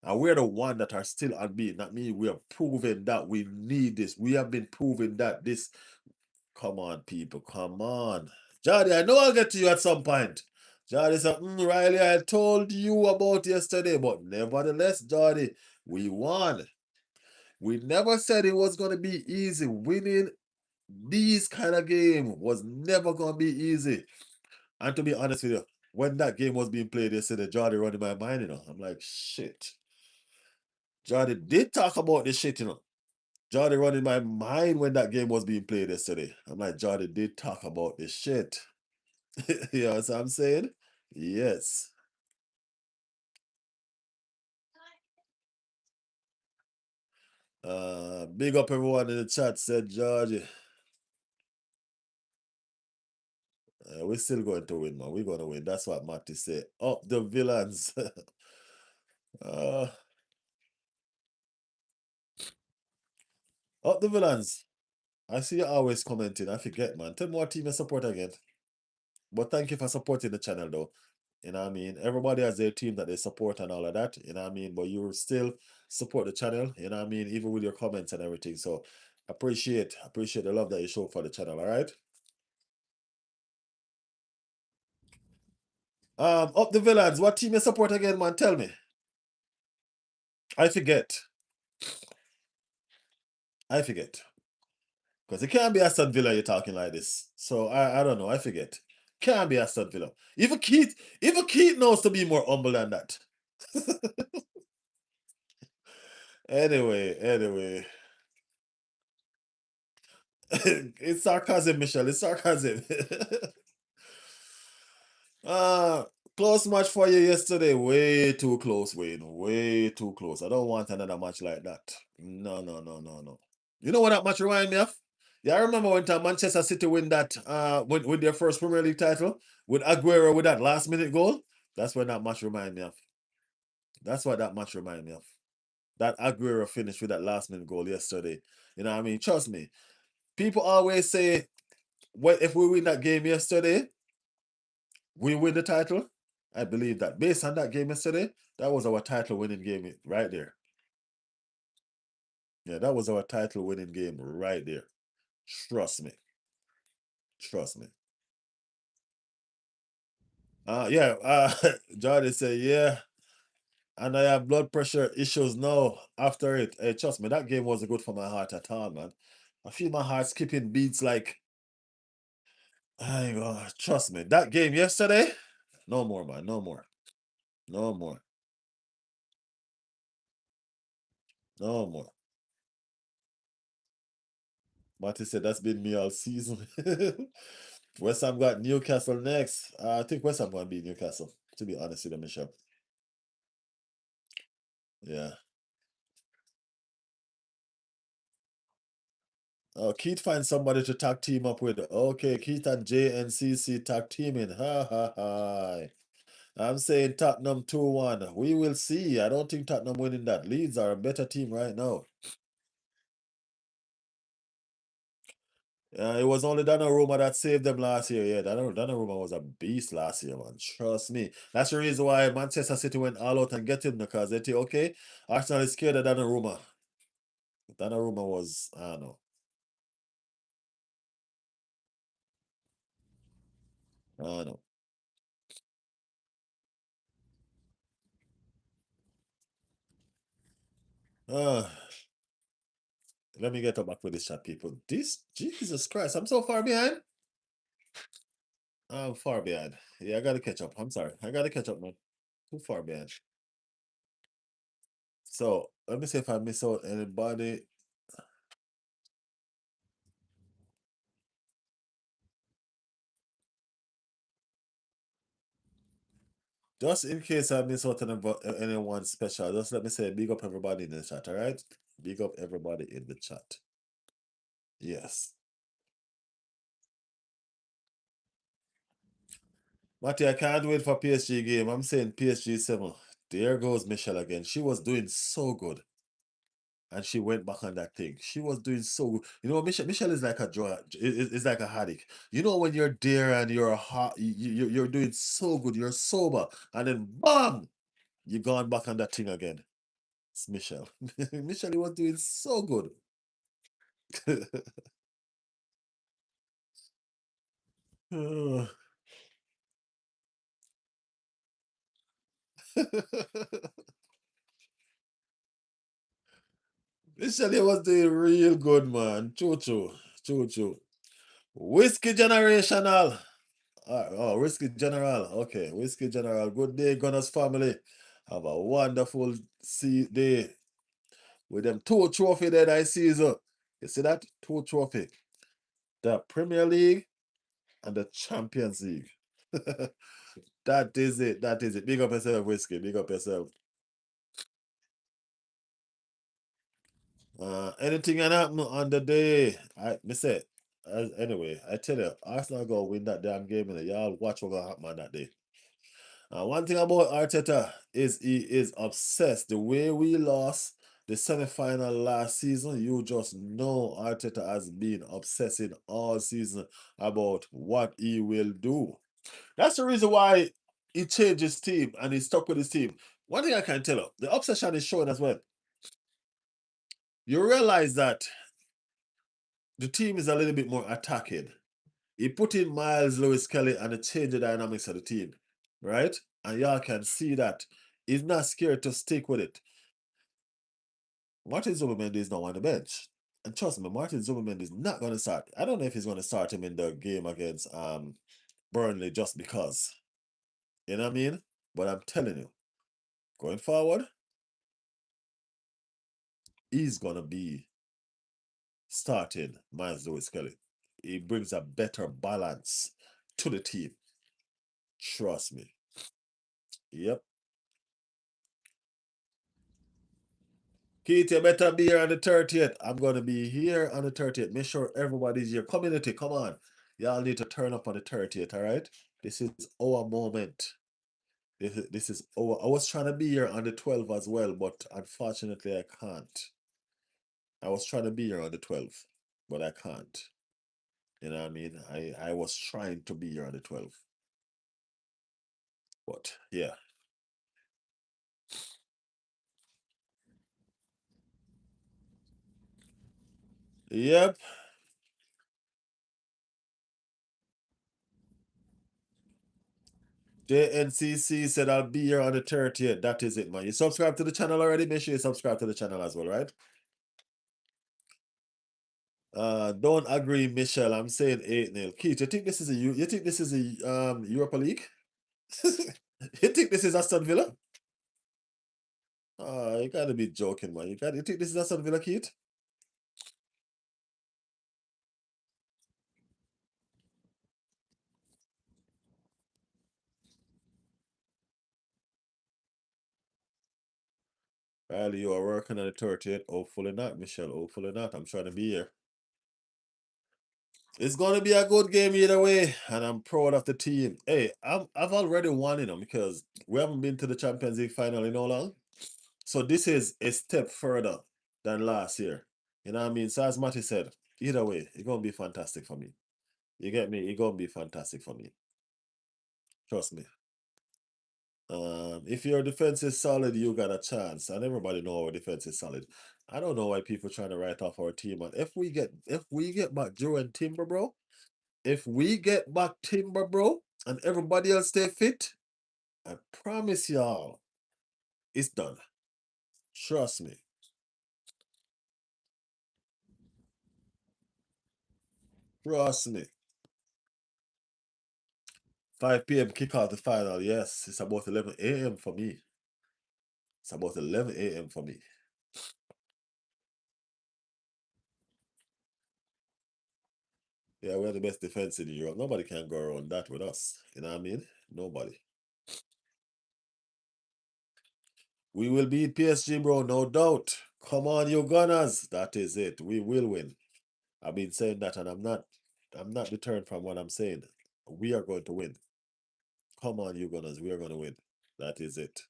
And we're the one that are still unbeaten. That means we have proven that we need this. We have been proving that this. Come on, people. Come on. Jardy, I know I'll get to you at some point. Jardy said, Riley, I told you about yesterday, but nevertheless, Jardy, we won. We never said it was going to be easy. Winning these kind of game was never going to be easy. And to be honest with you, when that game was being played yesterday, Jardy running my mind, I'm like, shit. Jardy did talk about this shit, Jardy running my mind when that game was being played yesterday. I'm like, Jardy did talk about this shit. You know what I'm saying? Yes. Big up everyone in the chat, said Georgie. We're still going to win, man. We're going to win. That's what Matty said. Up the villains. uh, Up the villains. I see you always commenting. I forget, man. Tell me what team you support again. But thank you for supporting the channel, though. You know what I mean? Everybody has their team that they support and all of that. You know what I mean? But you still support the channel. You know what I mean? Even with your comments and everything. So appreciate the love that you show for the channel. All right. Up the villains. What team you support again, man? Tell me. I forget. Because it can't be Aston Villa you're talking like this. So I don't know. I forget. Can't be Aston Villa. Even Keith knows to be more humble than that. Anyway. It's sarcasm, Michelle. It's sarcasm. Close match for you yesterday. Way too close, Wayne. Way too close. I don't want another match like that. No. You know what that match remind me of? Yeah, I remember when time Manchester City win that with their first Premier League title with Aguero with that last minute goal. That's when that match remind me of. That's what that match remind me of. That Aguero finished with that last minute goal yesterday. You know what I mean? Trust me. People always say, well, if we win that game yesterday, we win the title. I believe that based on that game yesterday, that was our title winning game right there. Yeah, that was our title winning game right there. Trust me. Trust me. Yeah, Jordan said, yeah, and I have blood pressure issues now after it. Hey, trust me, that game wasn't good for my heart at all, man. I feel my heart skipping beats like, I trust me. That game yesterday, no more, man. No more. No more. No more. Marty said that's been me all season. West Ham got Newcastle next. I think West Ham gonna beat Newcastle, to be honest with you, Michelle. Yeah. Oh, Keith finds somebody to tag team up with. Okay, Keith and JNCC tag teaming. Ha ha ha. I'm saying Tottenham 2-1. We will see. I don't think Tottenham winning that. Leeds are a better team right now. It was only Donnarumma that saved them last year. Yeah, Donnarumma was a beast last year, man. Trust me. That's the reason why Manchester City went all out and get him, because they think, okay, Arsenal is scared of Donnarumma. Donnarumma was, I don't know. I don't know. Uh, Let me get up back with this chat, people. Jesus Christ, I'm so far behind. I'm far behind. Yeah, I gotta catch up. I'm sorry. I gotta catch up, man. Too far behind. So let me see if I miss out anybody. Just in case I miss out on anyone special, just let me say big up everybody in the chat, all right? Big up everybody in the chat. Yes. Matty, I can't wait for PSG game. I'm saying PSG 7. There goes Michelle again. She was doing so good. And she went back on that thing. She was doing so good. You know, Michelle is like a joy. It's like a addict. You know, when you're there and you're hot, you're doing so good. You're sober, and then bam, you gone back on that thing again. It's Michelle. Michelle was doing so good. Michelle was doing real good, man. Choo choo, choo choo. Whiskey generational. Oh, Whiskey General. Okay, Whiskey General. Good day, Gunners family. Have a wonderful day with them two trophy that I see. So, you see that? Two trophy. The Premier League and the Champions League. That is it. That is it. Big up yourself, Whiskey. Big up yourself. Anything can happen on the day. Anyway, I tell you, Arsenal gonna win that damn game, and y'all watch what gonna happen on that day. One thing about Arteta is he is obsessed. The way we lost the semi-final last season, you just know Arteta has been obsessing all season about what he will do. That's the reason why he changed his team and he stuck with his team. One thing I can tell you, the obsession is showing as well. You realize that the team is a little bit more attacking. He put in Miles Lewis Kelly and it changed the dynamics of the team, right? And y'all can see that he's not scared to stick with it. Martin Zuberman is now on the bench. And trust me, Martin Zuberman is not going to start. I don't know if he's going to start him in the game against Burnley just because. You know what I mean? But I'm telling you, going forward, he's going to be starting Miles Lewis Kelly. He brings a better balance to the team. Trust me. Yep. Keith, you better be here on the 30th. I'm going to be here on the 30th. Make sure everybody's here. Community, come on. Y'all need to turn up on the 30th, all right? This is our moment. This is our... I was trying to be here on the 12th as well, but unfortunately I can't. I was trying to be here on the 12th, but I can't. You know what I mean? I was trying to be here on the 12th. But, yeah. Yep. JNCC said I'll be here on the 30th. That is it, man. You subscribe to the channel already? Make sure you subscribe to the channel as well, right? Don't agree, Michelle. I'm saying 8-0. Keith, you think this is a Europa League? You think this is Aston Villa? You gotta be joking, man. You think this is Aston Villa, Keith? Riley, you are working on the 30th. Hopefully not, Michelle. Hopefully not. I'm trying to be here. It's gonna be a good game either way, and I'm proud of the team. Hey, I've already won, because we haven't been to the Champions League final in how long? So this is a step further than last year. You know what I mean? So as Matty said, either way, it's gonna be fantastic for me. You get me? It's gonna be fantastic for me. Trust me. If your defense is solid, you got a chance. And everybody know our defense is solid. I don't know why people trying to write off our team. And if we get back Joe and Timber, bro, if we get back Timber, bro, and everybody else stay fit, I promise y'all, it's done. Trust me. Trust me. 5 p.m. kick off the final. Yes, it's about 11 a.m. for me. It's about 11 a.m. for me. Yeah, we're the best defense in Europe. Nobody can go around that with us. You know what I mean? Nobody. We will beat PSG, bro, no doubt. Come on, you Gunners. That is it. We will win. I've been saying that, and I'm not deterred from what I'm saying. We are going to win. Come on, you Gunners. We are going to win. That is it.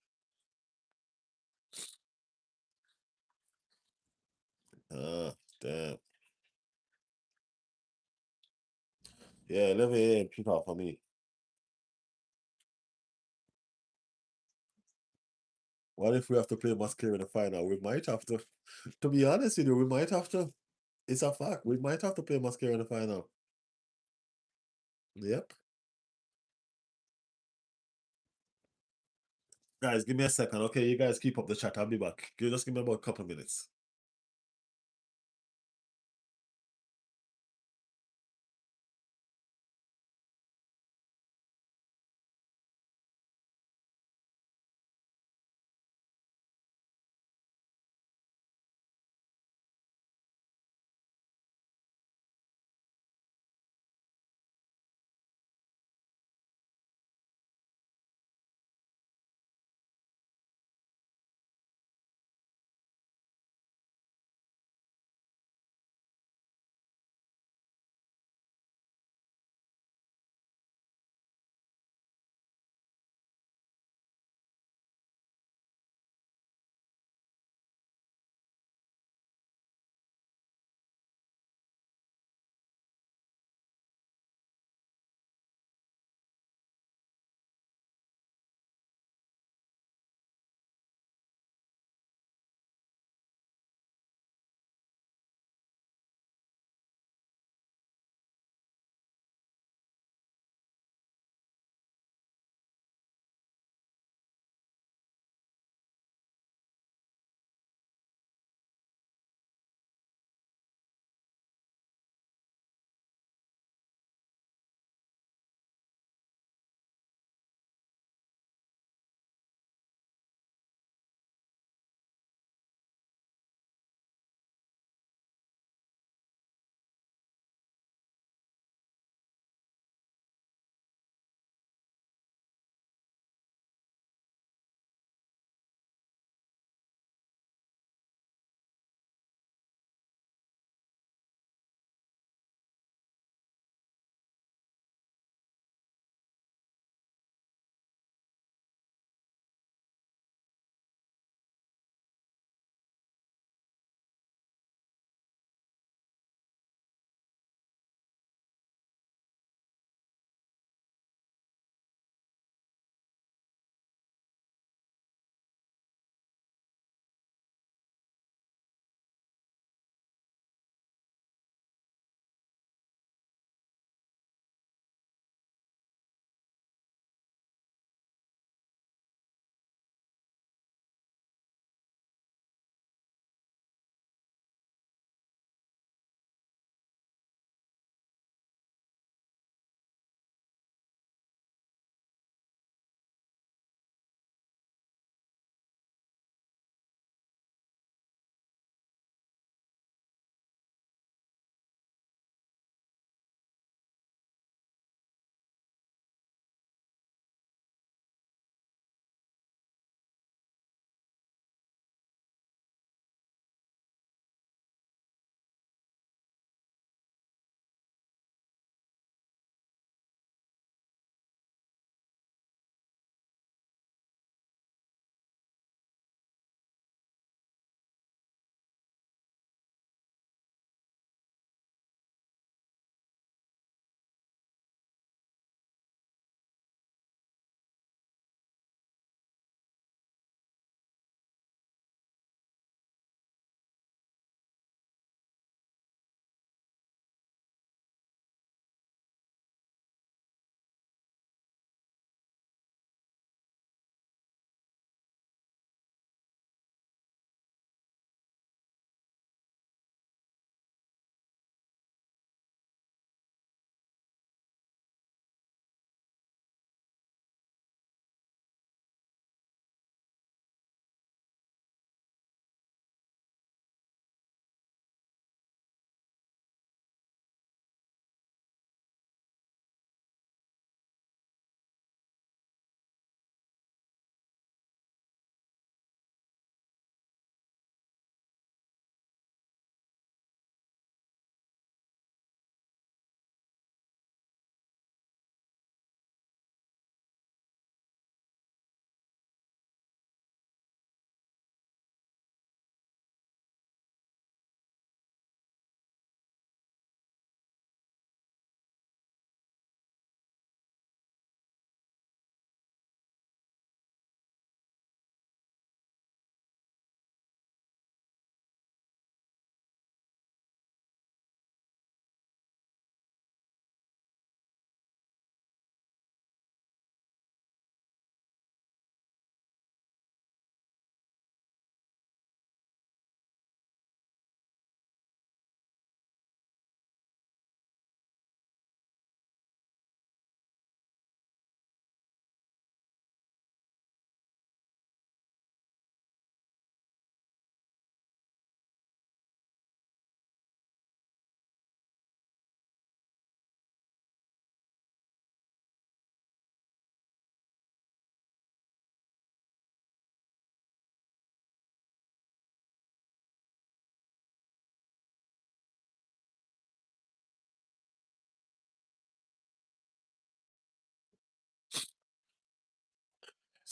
Damn. Yeah, 11 a.m. kick off for me. What if we have to play Mascara in the final? We might have to. To be honest with you, we might have to. It's a fact. We might have to play Mascara in the final. Yep. Guys, give me a second, okay? You guys keep up the chat. I'll be back. Just give me about a couple minutes.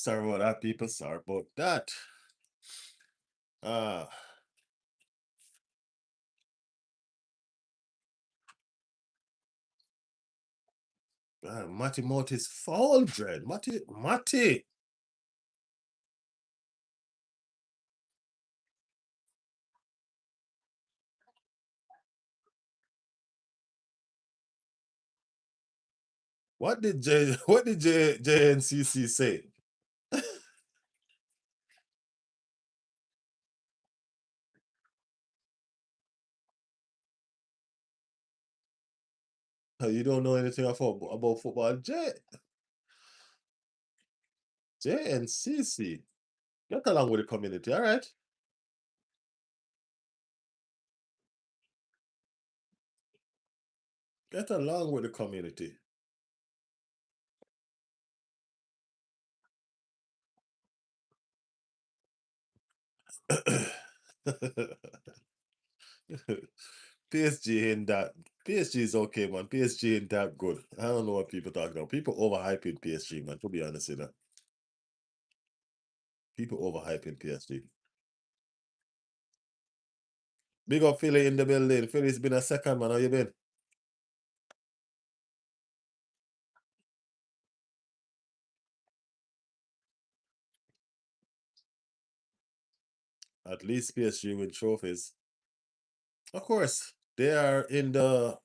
Sorry about that, people. Sorry about that. Ah, Matty Mouth is foul, Dread. Matty. What did JNCC say? You don't know anything about football, JNCC. Get along with the community, all right? Get along with the community. PSG ain't that. PSG is okay, man. PSG ain't that good. I don't know what people talking about. People overhyping PSG, man. To be honest with you, people overhyping PSG. Big up Philly in the building. Philly's been a second, man. How you been? At least PSG win trophies. Of course, they are in the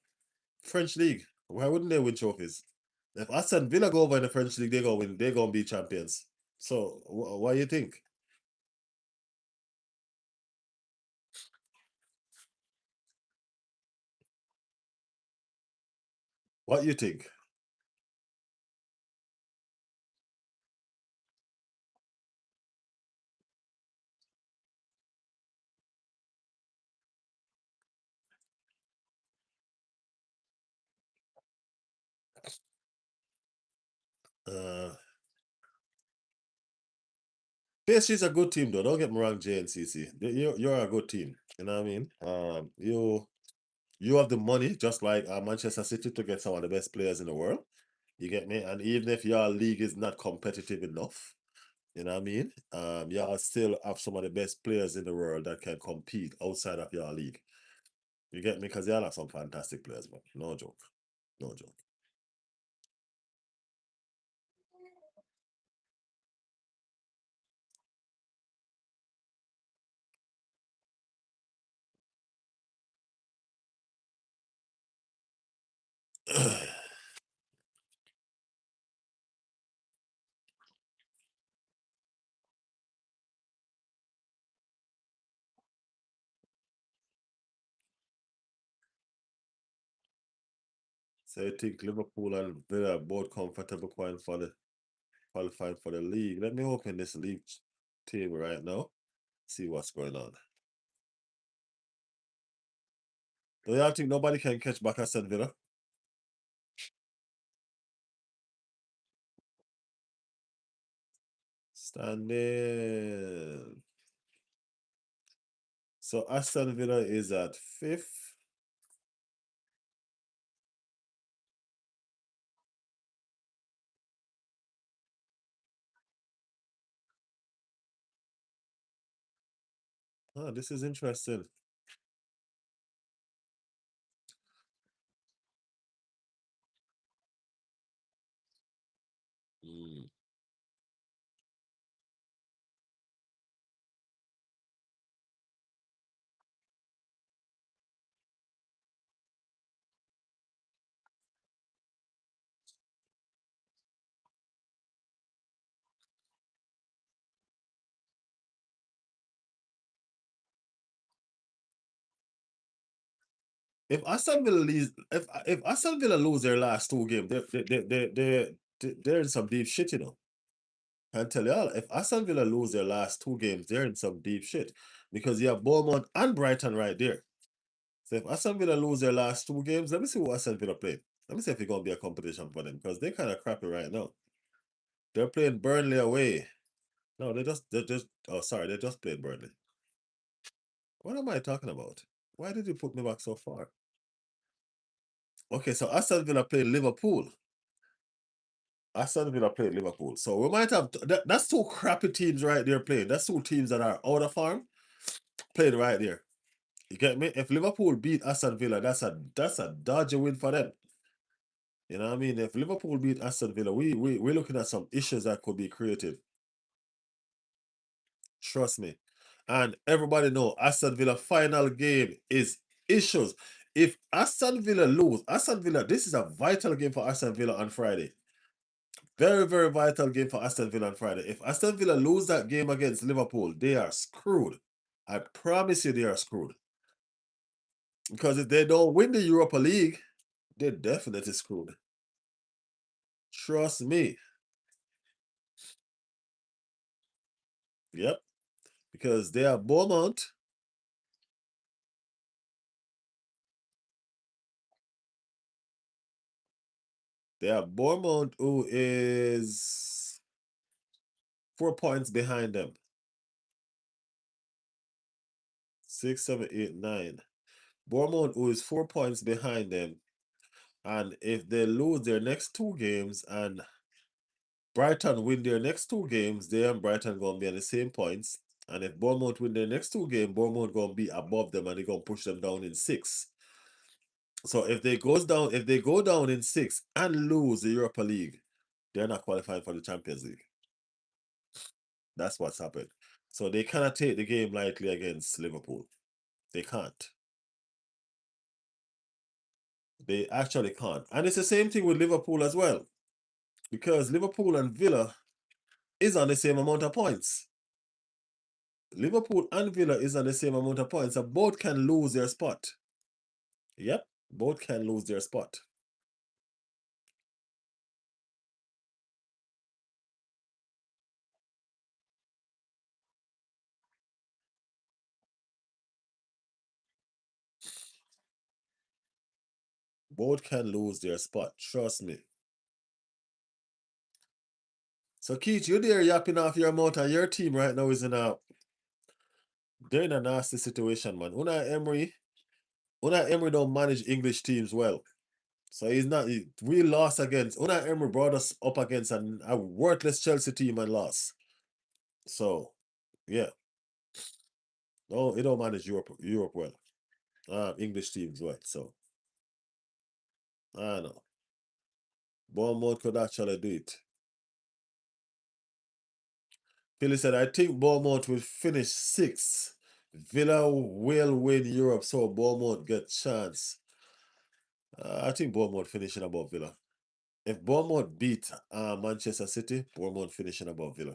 French league. Why wouldn't they win trophies? If Aston Villa go over in the French league, they gonna win. They gonna be champions. So what you think? What you think? Uh, PSG is a good team, though. Don't get me wrong, JNCC. You're a good team. You know what I mean? You have the money, just like Manchester City, to get some of the best players in the world. You get me? And even if your league is not competitive enough, you know what I mean? Y'all still have some of the best players in the world that can compete outside of your league. You get me? Because y'all have some fantastic players, man. No joke. No joke. So I think Liverpool and Villa are both comfortable qualifying for the league. Let me open this league team right now. See what's going on. Do y'all think nobody can catch back Aston Villa? Standing. So Aston Villa is at 5th. Oh, this is interesting. Mm. If Aston Villa lose their last two games, they're in some deep shit, you know. I tell y'all, if Aston Villa lose their last two games, they're in some deep shit because you have Bournemouth and Brighton right there. So if Aston Villa lose their last two games, let me see what Aston Villa play. Let me see if it's gonna be a competition for them because they're kind of crappy right now. They're playing Burnley away. No, they just oh sorry, they just played Burnley. What am I talking about? Why did you put me back so far? Okay, so Aston Villa play Liverpool. Aston Villa played Liverpool. So we might have that's two crappy teams right there playing. That's two teams that are out of form played right there. You get me? If Liverpool beat Aston Villa, that's a dodgy win for them. You know what I mean? If Liverpool beat Aston Villa, we're looking at some issues that could be created. Trust me. And everybody know Aston Villa final game is issues. If Aston Villa lose, Aston Villa, this is a vital game for Aston Villa on Friday. Very, very vital game for Aston Villa on Friday. If Aston Villa lose that game against Liverpool, they are screwed. I promise you they are screwed. Because if they don't win the Europa League, they're definitely screwed. Trust me. Yep. Because they are Bournemouth. They are Bournemouth, who is 4 points behind them. 6, 7, 8, 9. Bournemouth, who is 4 points behind them. And if they lose their next 2 games and Brighton win their next 2 games, they and Brighton going to be on the same points. And if Bournemouth win their next 2 games, Bournemouth going to be above them and they're going to push them down in 6. So if they go down in 6 and lose the Europa League, they're not qualifying for the Champions League. That's what's happened. So they cannot take the game lightly against Liverpool. They can't. They actually can't. And it's the same thing with Liverpool as well. Because Liverpool and Villa is on the same amount of points. Liverpool and Villa is on the same amount of points. So both can lose their spot. Yep, both can lose their spot. Both can lose their spot. Trust me. So Keith, you're there yapping off your mouth and your team right now is they're in a nasty situation, man. Unai Emery don't manage English teams well. So we lost against Unai Emery brought us up against a worthless Chelsea team and lost. So yeah. No, he don't manage Europe well. English teams well. So I don't know. Bournemouth could actually do it. Philly said, I think Bournemouth will finish 6th. Villa will win Europe, so Bournemouth get chance. I think Bournemouth finishing above Villa. If Bournemouth beat Manchester City, Bournemouth finishing above Villa.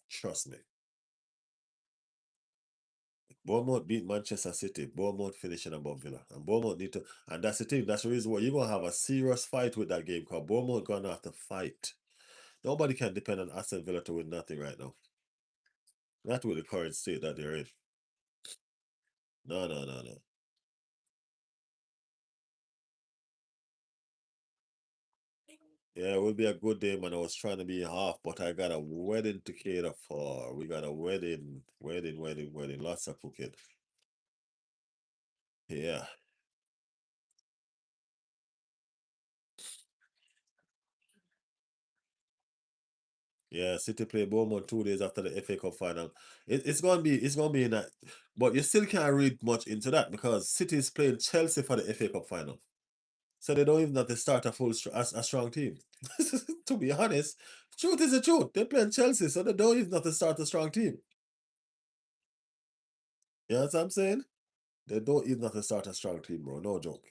Trust me. Bournemouth beat Manchester City. Bournemouth finishing above Villa. And Bournemouth need to. And that's the thing. That's the reason why you're going to have a serious fight with that game because Bournemouth going to have to fight. Nobody can depend on Aston Villa to win nothing right now. Not with the current state that they're in. No, no, no, no. Yeah, it will be a good day, man. I was trying to be half, but I got a wedding to cater for. We got a wedding. Lots of cooking. Yeah. Yeah, City play Bournemouth 2 days after the FA Cup final. It's gonna be in that, but you still can't read much into that because City is playing Chelsea for the FA Cup final, so they don't even have to start a strong team. To be honest, truth is the truth. They're playing Chelsea, so they don't even have to start a strong team. You know what I'm saying? They don't even have to start a strong team, bro. No joke.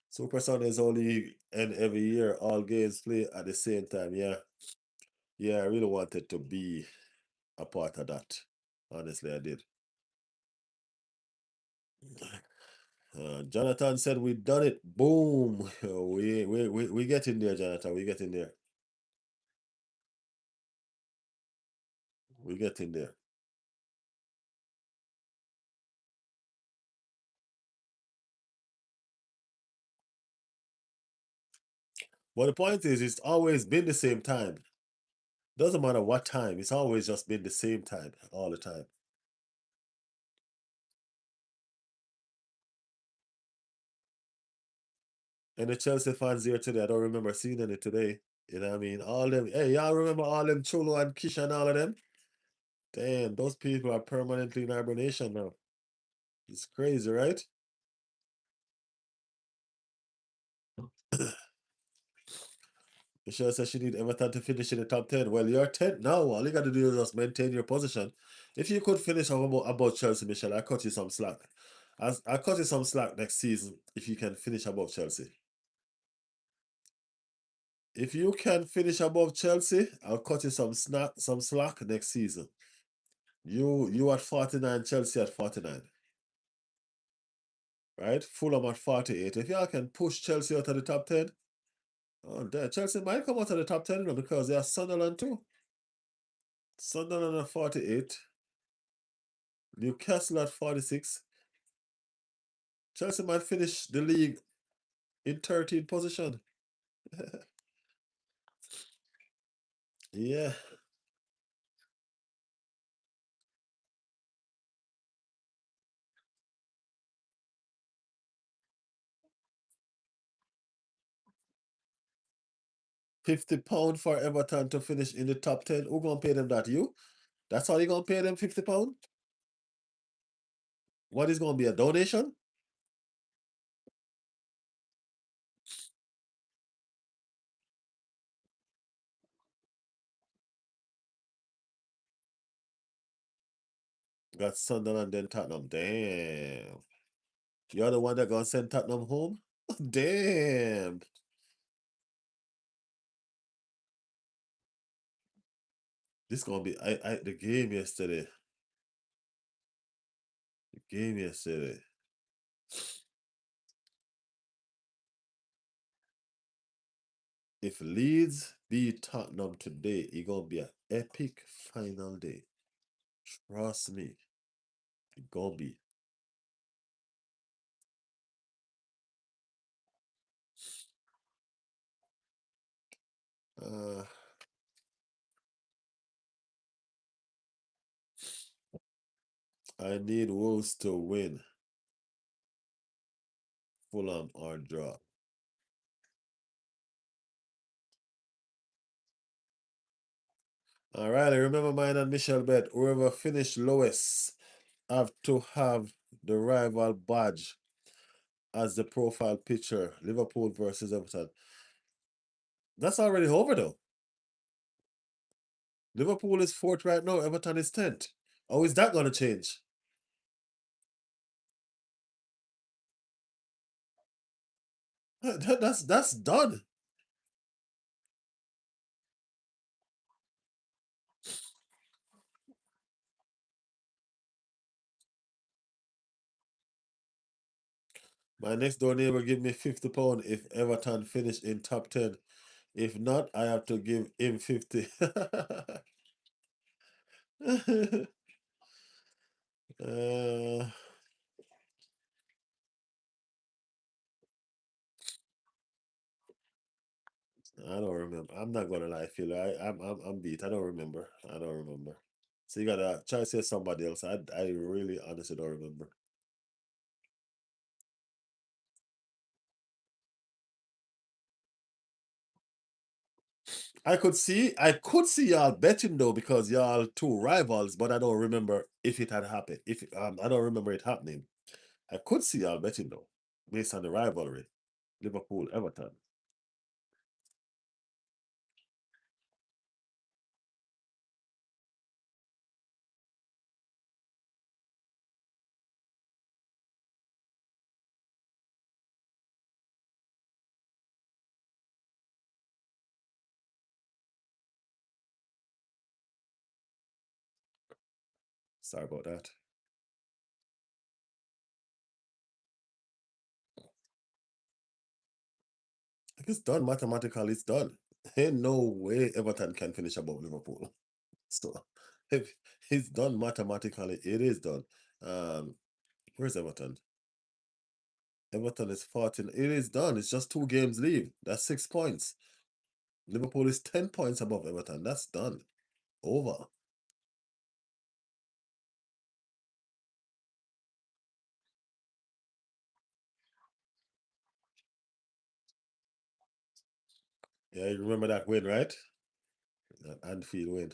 Super Sundays only end every year. All games play at the same time. Yeah, yeah. I really wanted to be a part of that. Honestly, I did. Jonathan said we done it. Boom. We get in there, Jonathan. We get in there. We get in there. But the point is, it's always been the same time. Doesn't matter what time. It's always just been the same time all the time. Any Chelsea fans here today? I don't remember seeing any today. You know what I mean? All them. Hey, y'all remember all them Cholo and Kish and all of them? Damn, those people are permanently in hibernation now. It's crazy, right? Michelle says she need Everton to finish in the top 10. Well, you're 10th now. All you got to do is just maintain your position. If you could finish about Chelsea, Michelle, I cut you some slack. I cut you some slack next season if you can finish above Chelsea. If you can finish above Chelsea, I'll cut you some slack next season. You at 49, Chelsea at 49. Right? Fulham at 48. If y'all can push Chelsea out of the top 10, oh, there, Chelsea might come out of the top 10 because they are Sunderland too. Sunderland at 48. Newcastle at 46. Chelsea might finish the league in 13th position. Yeah. £50 for Everton to finish in the top 10. Who gonna pay them that? You? That's all you gonna pay them £50? What is gonna be a donation? Got Sunderland then Tottenham. Damn. You're the one that gonna send Tottenham home? Damn. This gonna be the game yesterday. The game yesterday. If Leeds beat Tottenham today, it gonna be an epic final day. Trust me. It gonna be. Uh I need Wolves to win. Fulham or draw. All right, I remember mine and Michelle bet. Whoever finished lowest have to have the rival badge as the profile picture. Liverpool versus Everton. That's already over though. Liverpool is 4th right now. Everton is 10th. How is that going to change? That's done. My next door neighbor give me £50 if Everton finish in top 10. If not, I have to give him 50. uh, I don't remember. I'm not gonna lie, Phil. I'm beat. I don't remember. I don't remember. So you gotta try to say somebody else. I really honestly don't remember. I could see y'all betting though because y'all two rivals, but I don't remember if it had happened. If I don't remember it happening. I could see y'all betting though, based on the rivalry. Liverpool, Everton. Sorry about that. If it's done mathematically, it's done. Ain't no way Everton can finish above Liverpool. So if it's done mathematically, it is done. Um, where's Everton? Everton is 14. It is done. It's just 2 games leave. That's 6 points. Liverpool is 10 points above Everton. That's done. Over. Yeah, you remember that win, right? That Anfield win.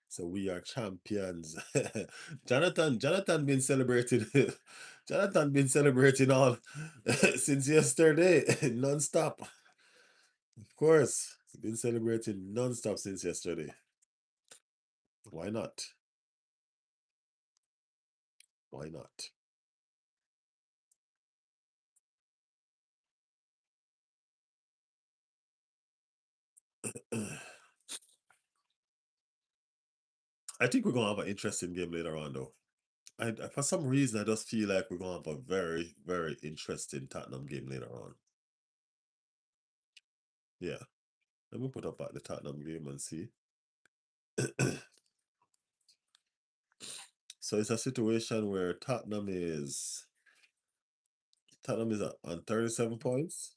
So we are champions. Jonathan been celebrating. Jonathan been celebrating all since yesterday, non-stop. Of course, he's been celebrating non-stop since yesterday. Why not? Why not? I think we're gonna have an interesting game later on, though. For some reason, I just feel like we're gonna have a very, very interesting Tottenham game later on. Yeah, let me put up at the Tottenham game and see. So it's a situation where Tottenham is on 37 points.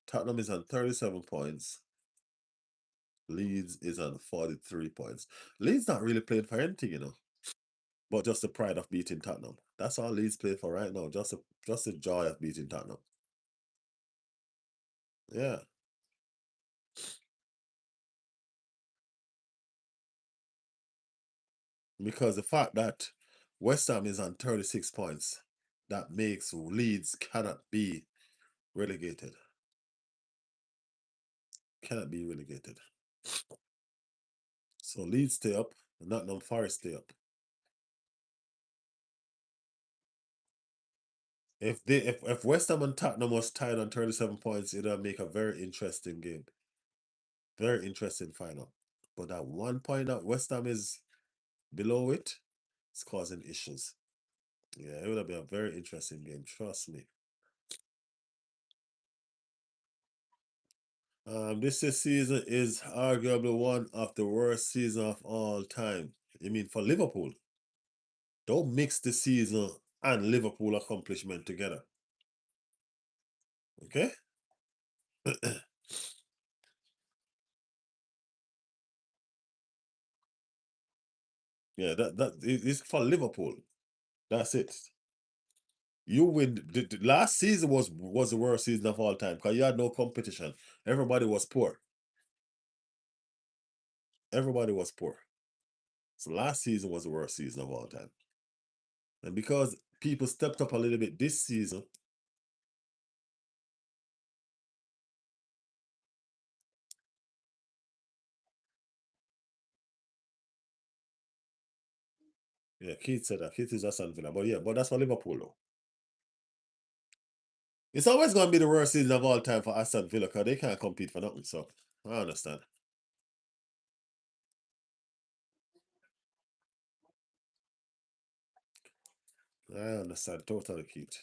Tottenham is on 37 points. Leeds is on 43 points. Leeds not really playing for anything, but just the pride of beating Tottenham. That's all Leeds play for right now. Just the joy of beating Tottenham. Yeah. Because the fact that West Ham is on 36 points, that makes Leeds cannot be relegated. Cannot be relegated. So Leeds stay up, Nottingham Forest stay up. If West Ham and Tottenham was tied on 37 points, it'll make a very interesting game. Very interesting final. But that 1 point that West Ham is below it's causing issues. Yeah, it would have been a very interesting game, trust me. This season is arguably one of the worst seasons of all time. I mean, for Liverpool, don't mix the season and Liverpool accomplishment together. Okay? Yeah, it's for Liverpool. That's it. You win. The last season was the worst season of all time because you had no competition. Everybody was poor. Everybody was poor. So last season was the worst season of all time. And because people stepped up a little bit this season, yeah, Keith said that. Keith is Aston Villa. But yeah, but that's for Liverpool though. It's always gonna be the worst season of all time for Aston Villa because they can't compete for nothing. So I understand. I understand totally, Keith.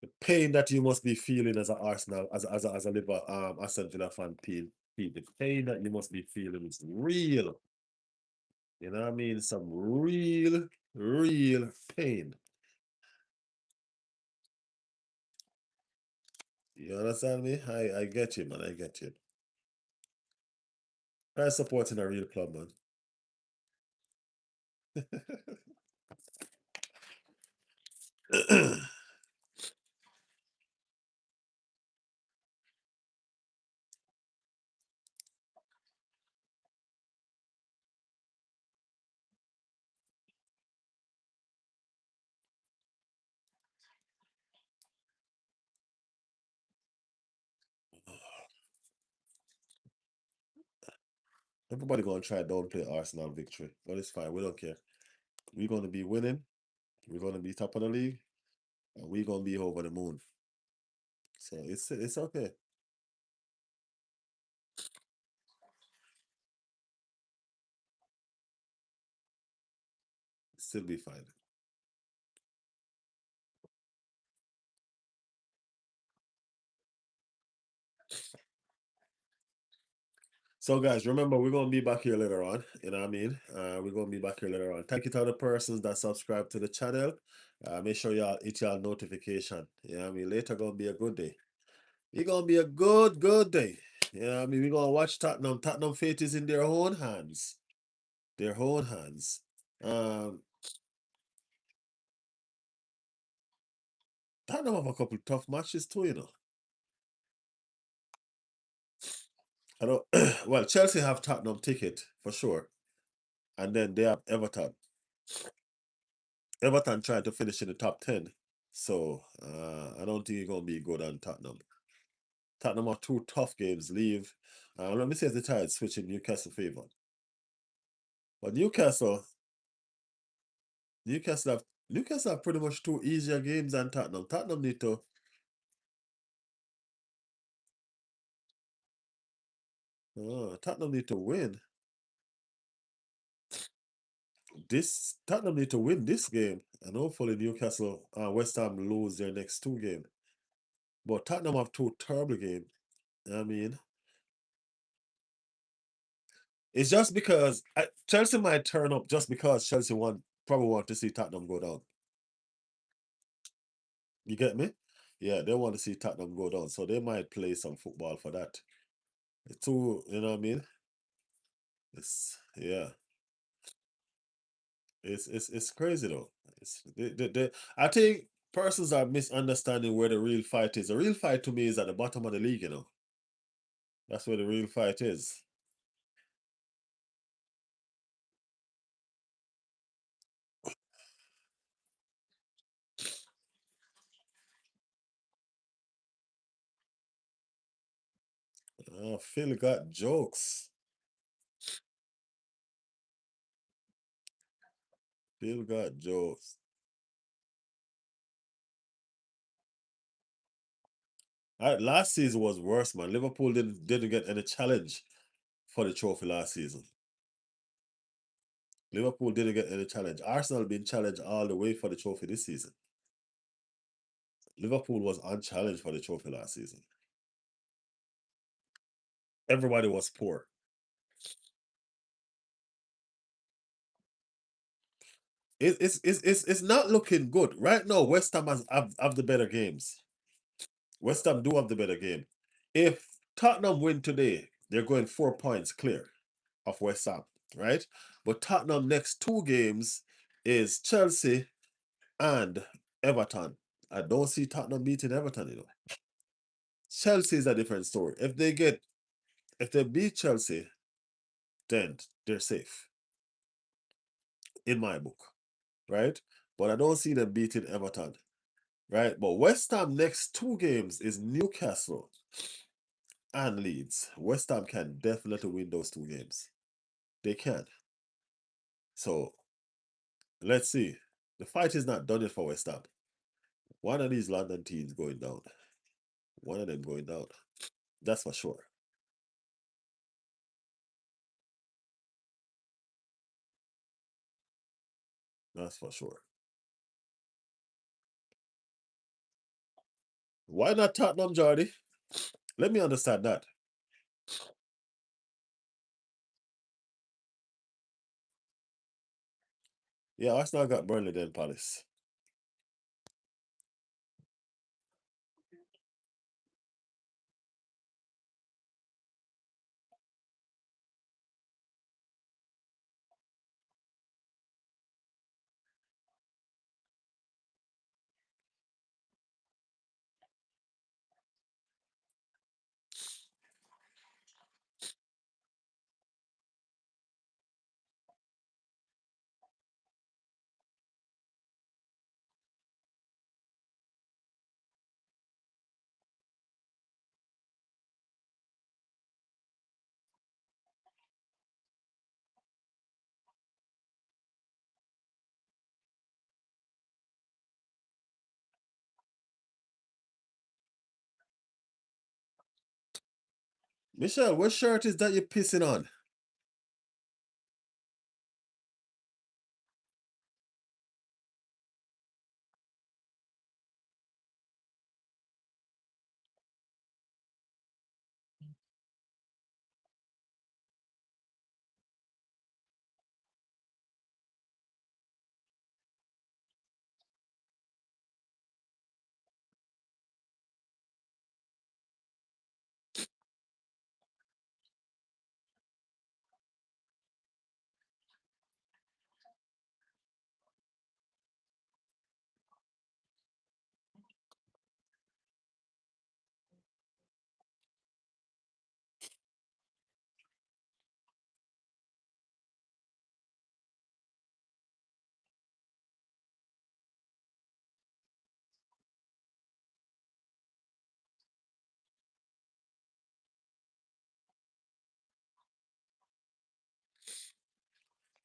The pain that you must be feeling as a Arsenal, as a Liverpool Aston Villa fan, Pete, the pain that you must be feeling is real. You know what I mean? Some real, real pain. You understand me? I get you, man. I get you. Try supporting a real club, man. Everybody gonna try downplay Arsenal victory, but it's fine. We don't care. We're gonna be winning. We're gonna be top of the league, and we're gonna be over the moon. So it's okay. Still be fine. So guys, remember we're gonna be back here later on. You know what I mean? We're gonna be back here later on. Thank you to all the persons that subscribe to the channel. Make sure y'all hit y'all notification. You know what I mean? Later gonna be a good day. It's gonna be a good day. You know what I mean? We're gonna watch Tottenham. Tottenham fate is in their own hands. Their own hands. Um Tottenham have a couple tough matches too, you know. I know. Well, Chelsea have Tottenham ticket for sure, and then they have Everton. Everton trying to finish in the top 10, so I don't think it's gonna be good on Tottenham. Tottenham have two tough games. Leave. Let me see if the tide switch in Newcastle favor. But Newcastle have pretty much two easier games than Tottenham. Tottenham need to Tottenham need to win. Tottenham need to win this game, and hopefully Newcastle West Ham lose their next two games. But Tottenham have two terrible games. I mean, it's just because Chelsea might turn up just because Chelsea probably want to see Tottenham go down. You get me? Yeah, they want to see Tottenham go down, so they might play some football for that. Too, you know what I mean? Yeah, it's crazy though. I think persons are misunderstanding where the real fight is. The real fight to me is at the bottom of the league, you know. That's where the real fight is. Phil got jokes. Phil got jokes. Last season was worse, man. Liverpool didn't get any challenge for the trophy last season. Liverpool didn't get any challenge. Arsenal been challenged all the way for the trophy this season. Liverpool was unchallenged for the trophy last season. Everybody was poor. It's not looking good right now. West Ham have the better games. West Ham do have the better game. If Tottenham win today, they're going 4 points clear of West Ham, right? But Tottenham next two games is Chelsea and Everton. I don't see Tottenham beating Everton, you know. Chelsea is a different story. If they beat Chelsea, then they're safe in my book, right? But I don't see them beating Everton, right? But West Ham next two games is Newcastle and Leeds. West Ham can definitely win those two games. They can. So let's see. The fight is not done yet for West Ham. One of these London teams going down. One of them going down. That's for sure. That's for sure. Why not Tottenham, Jordy? Let me understand that. Yeah, Arsenal got Burnley then Palace. Michelle, what shirt is that you're pissing on?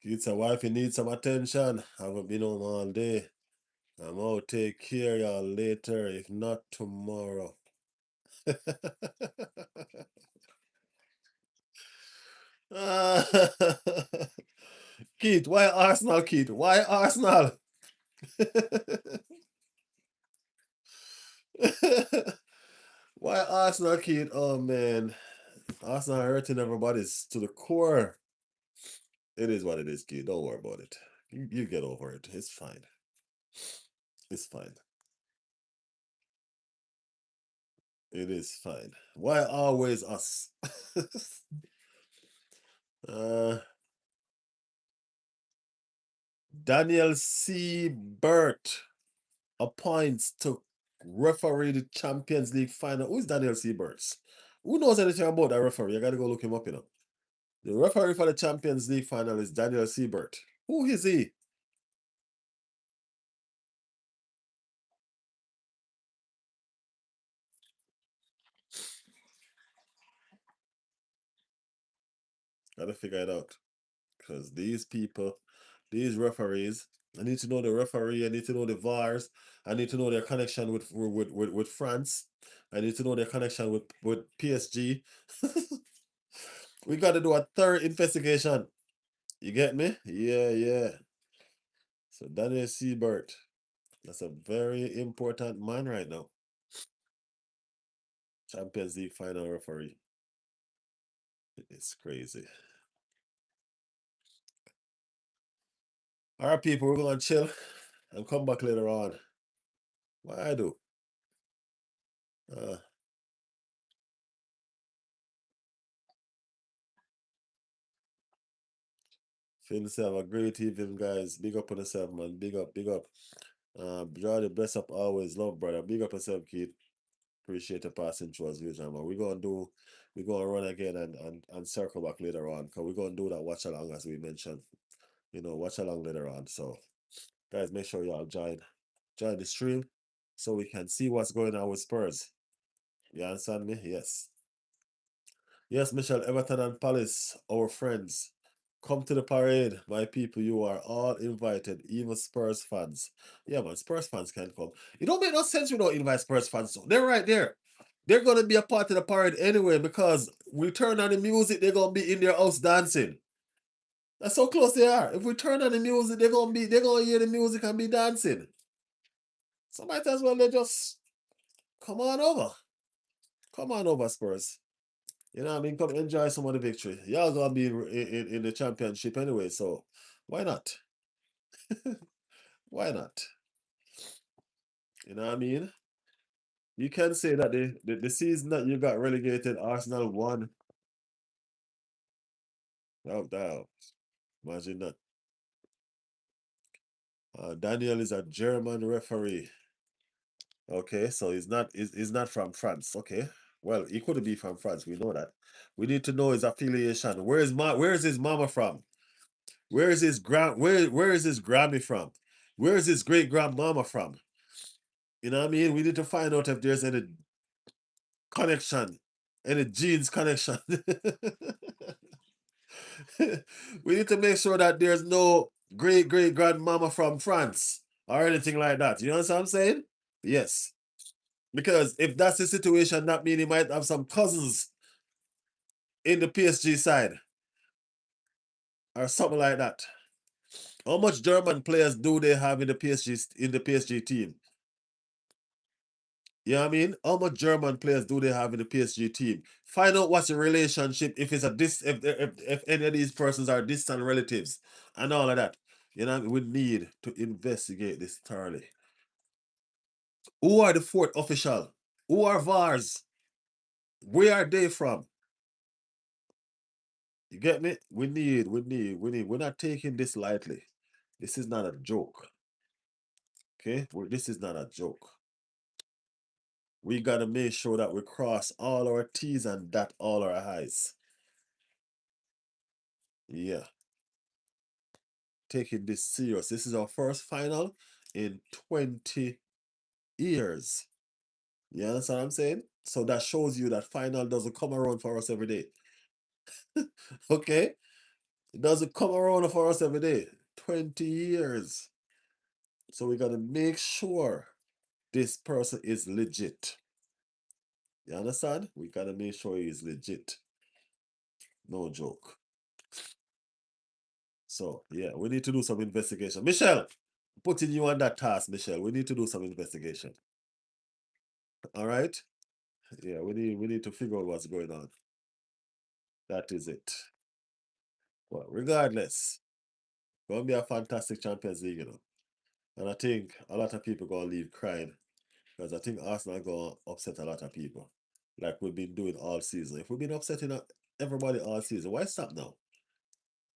Kids, a wife, you need some attention. Haven't been home all day. I'm out. Take care, y'all. Later, if not tomorrow. Keith, why Arsenal, Keith? Why Arsenal? Why Arsenal, Keith? Oh man, Arsenal hurting everybody's to the core. It is what it is, Keith. Don't worry about it. You get over it. It's fine. It's fine. It is fine. Why always us? uh, Daniel C. Burt appoints to referee the Champions League final. Who's Daniel C. Burts? Who knows anything about that referee? I gotta go look him up, you know. The referee for the Champions League final is Daniel C. Burt. Who is he? Gotta figure it out. Because these people, these referees, I need to know the referee, I need to know the VARs, I need to know their connection with France, I need to know their connection with PSG. We got to do a third investigation. You get me? Yeah, yeah. So Daniel Siebert, that's a very important man right now. Champions League final referee. It's crazy. All right, people, we're going to chill and come back later on. What I do? Feel yourself a great evening, guys. Big up on yourself, man. Big up, big up. Draw the best up always. Love, brother. Big up yourself, kid. Appreciate the passing through as usual, man. We're gonna run again and circle back later on. Cause we're gonna do that watch along as we mentioned. You know, watch along later on. So guys, make sure y'all join the stream so we can see what's going on with Spurs. You understand me? Yes. Yes, Michelle, Everton and Palace, our friends. Come to the parade, my people. You are all invited, even Spurs fans. Yeah, man, Spurs fans can come. It don't make no sense we don't invite Spurs fans. So they're right there. They're gonna be a part of the parade anyway because we turn on the music, they're gonna be in their house dancing. That's how close they are. If we turn on the music, they're gonna hear the music and be dancing. So might as well they just come on over. Come on over, Spurs. You know what I mean? Come enjoy some of the victory. Y'all gonna be in the championship anyway, so why not? Why not? You know what I mean? You can say that the season that you got relegated, Arsenal won. Oh, damn. Imagine that. Daniel is a German referee. Okay, so he's not from France. Okay. Well, he could be from France. We know that. We need to know his affiliation. Where is his mama from? Where is his where is his Grammy from? Where is his great grandmama from? You know what I mean? We need to find out if there's any connection, any genes connection. We need to make sure that there's no great grandmama from France or anything like that. You know what I'm saying? Yes. Because if that's the situation, that means he might have some cousins in the PSG side or something like that. How much German players do they have in the PSG team? You know what I mean? How much German players do they have in the PSG team? Find out what's the relationship, if it's if any of these persons are distant relatives and all of that. You know, we need to investigate this thoroughly. Who are the fourth official? Who are VARs? Where are they from? You get me? We need. We're not taking this lightly. This is not a joke. Okay? This is not a joke. We gotta make sure that we cross all our T's and dot all our I's. Yeah. Taking this serious. This is our first final in 20 years. You understand what I'm saying? So that shows you that final doesn't come around for us every day. Okay? It doesn't come around for us every day. 20 years. So we gotta make sure this person is legit. You understand? We gotta make sure he's legit. No joke. So yeah, we need to do some investigation. Michelle, putting you on that task, Michelle. We need to do some investigation. All right? Yeah, we need to figure out what's going on. That is it. Well, regardless, gonna be a fantastic Champions League, you know. And I think a lot of people gonna leave crying because I think Arsenal gonna upset a lot of people, like we've been doing all season. If we've been upsetting everybody all season, why stop now?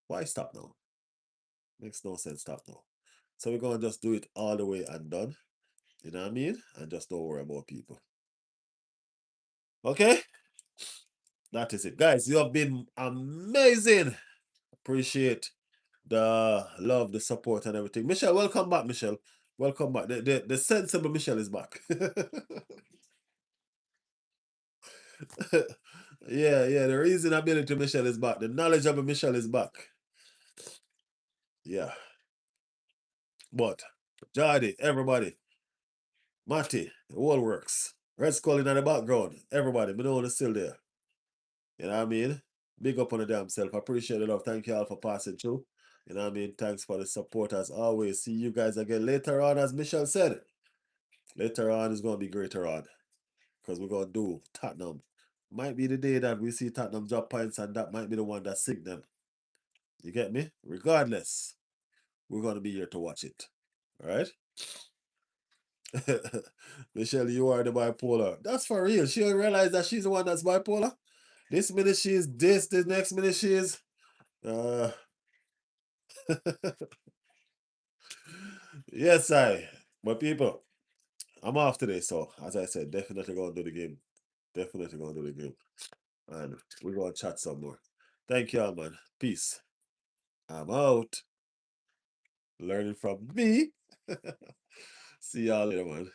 Why stop now? Makes no sense. Stop now. So we're gonna just do it all the way and done. You know what I mean? And just don't worry about people. Okay? That is it. Guys, you have been amazing. Appreciate the love, the support, and everything. Michelle, welcome back, Michelle. Welcome back. The sensible Michelle is back. Yeah. The reasonability Michelle is back. The knowledgeable Michelle is back. Yeah. But Jardy, everybody, Matty, the whole works. Red Skull in the background. Everybody, me know it's still there. You know what I mean? Big up on the damn self. Appreciate it, love. Thank you all for passing through. You know what I mean? Thanks for the support as always. See you guys again later on, as Michelle said. Later on is going to be greater on. Because we're going to do Tottenham. Might be the day that we see Tottenham drop points, and that might be the one that sink them. You get me? Regardless, we're going to be here to watch it. All right? Michelle, you are the bipolar. That's for real. She realized that she's the one that's bipolar. This minute she is this, the next minute she is. Yes, but people, I'm off today, so as I said, definitely gonna do the game. Definitely gonna do the game. And we're gonna chat some more. Thank y'all, man. Peace. I'm out. Learning from me. See y'all later, man.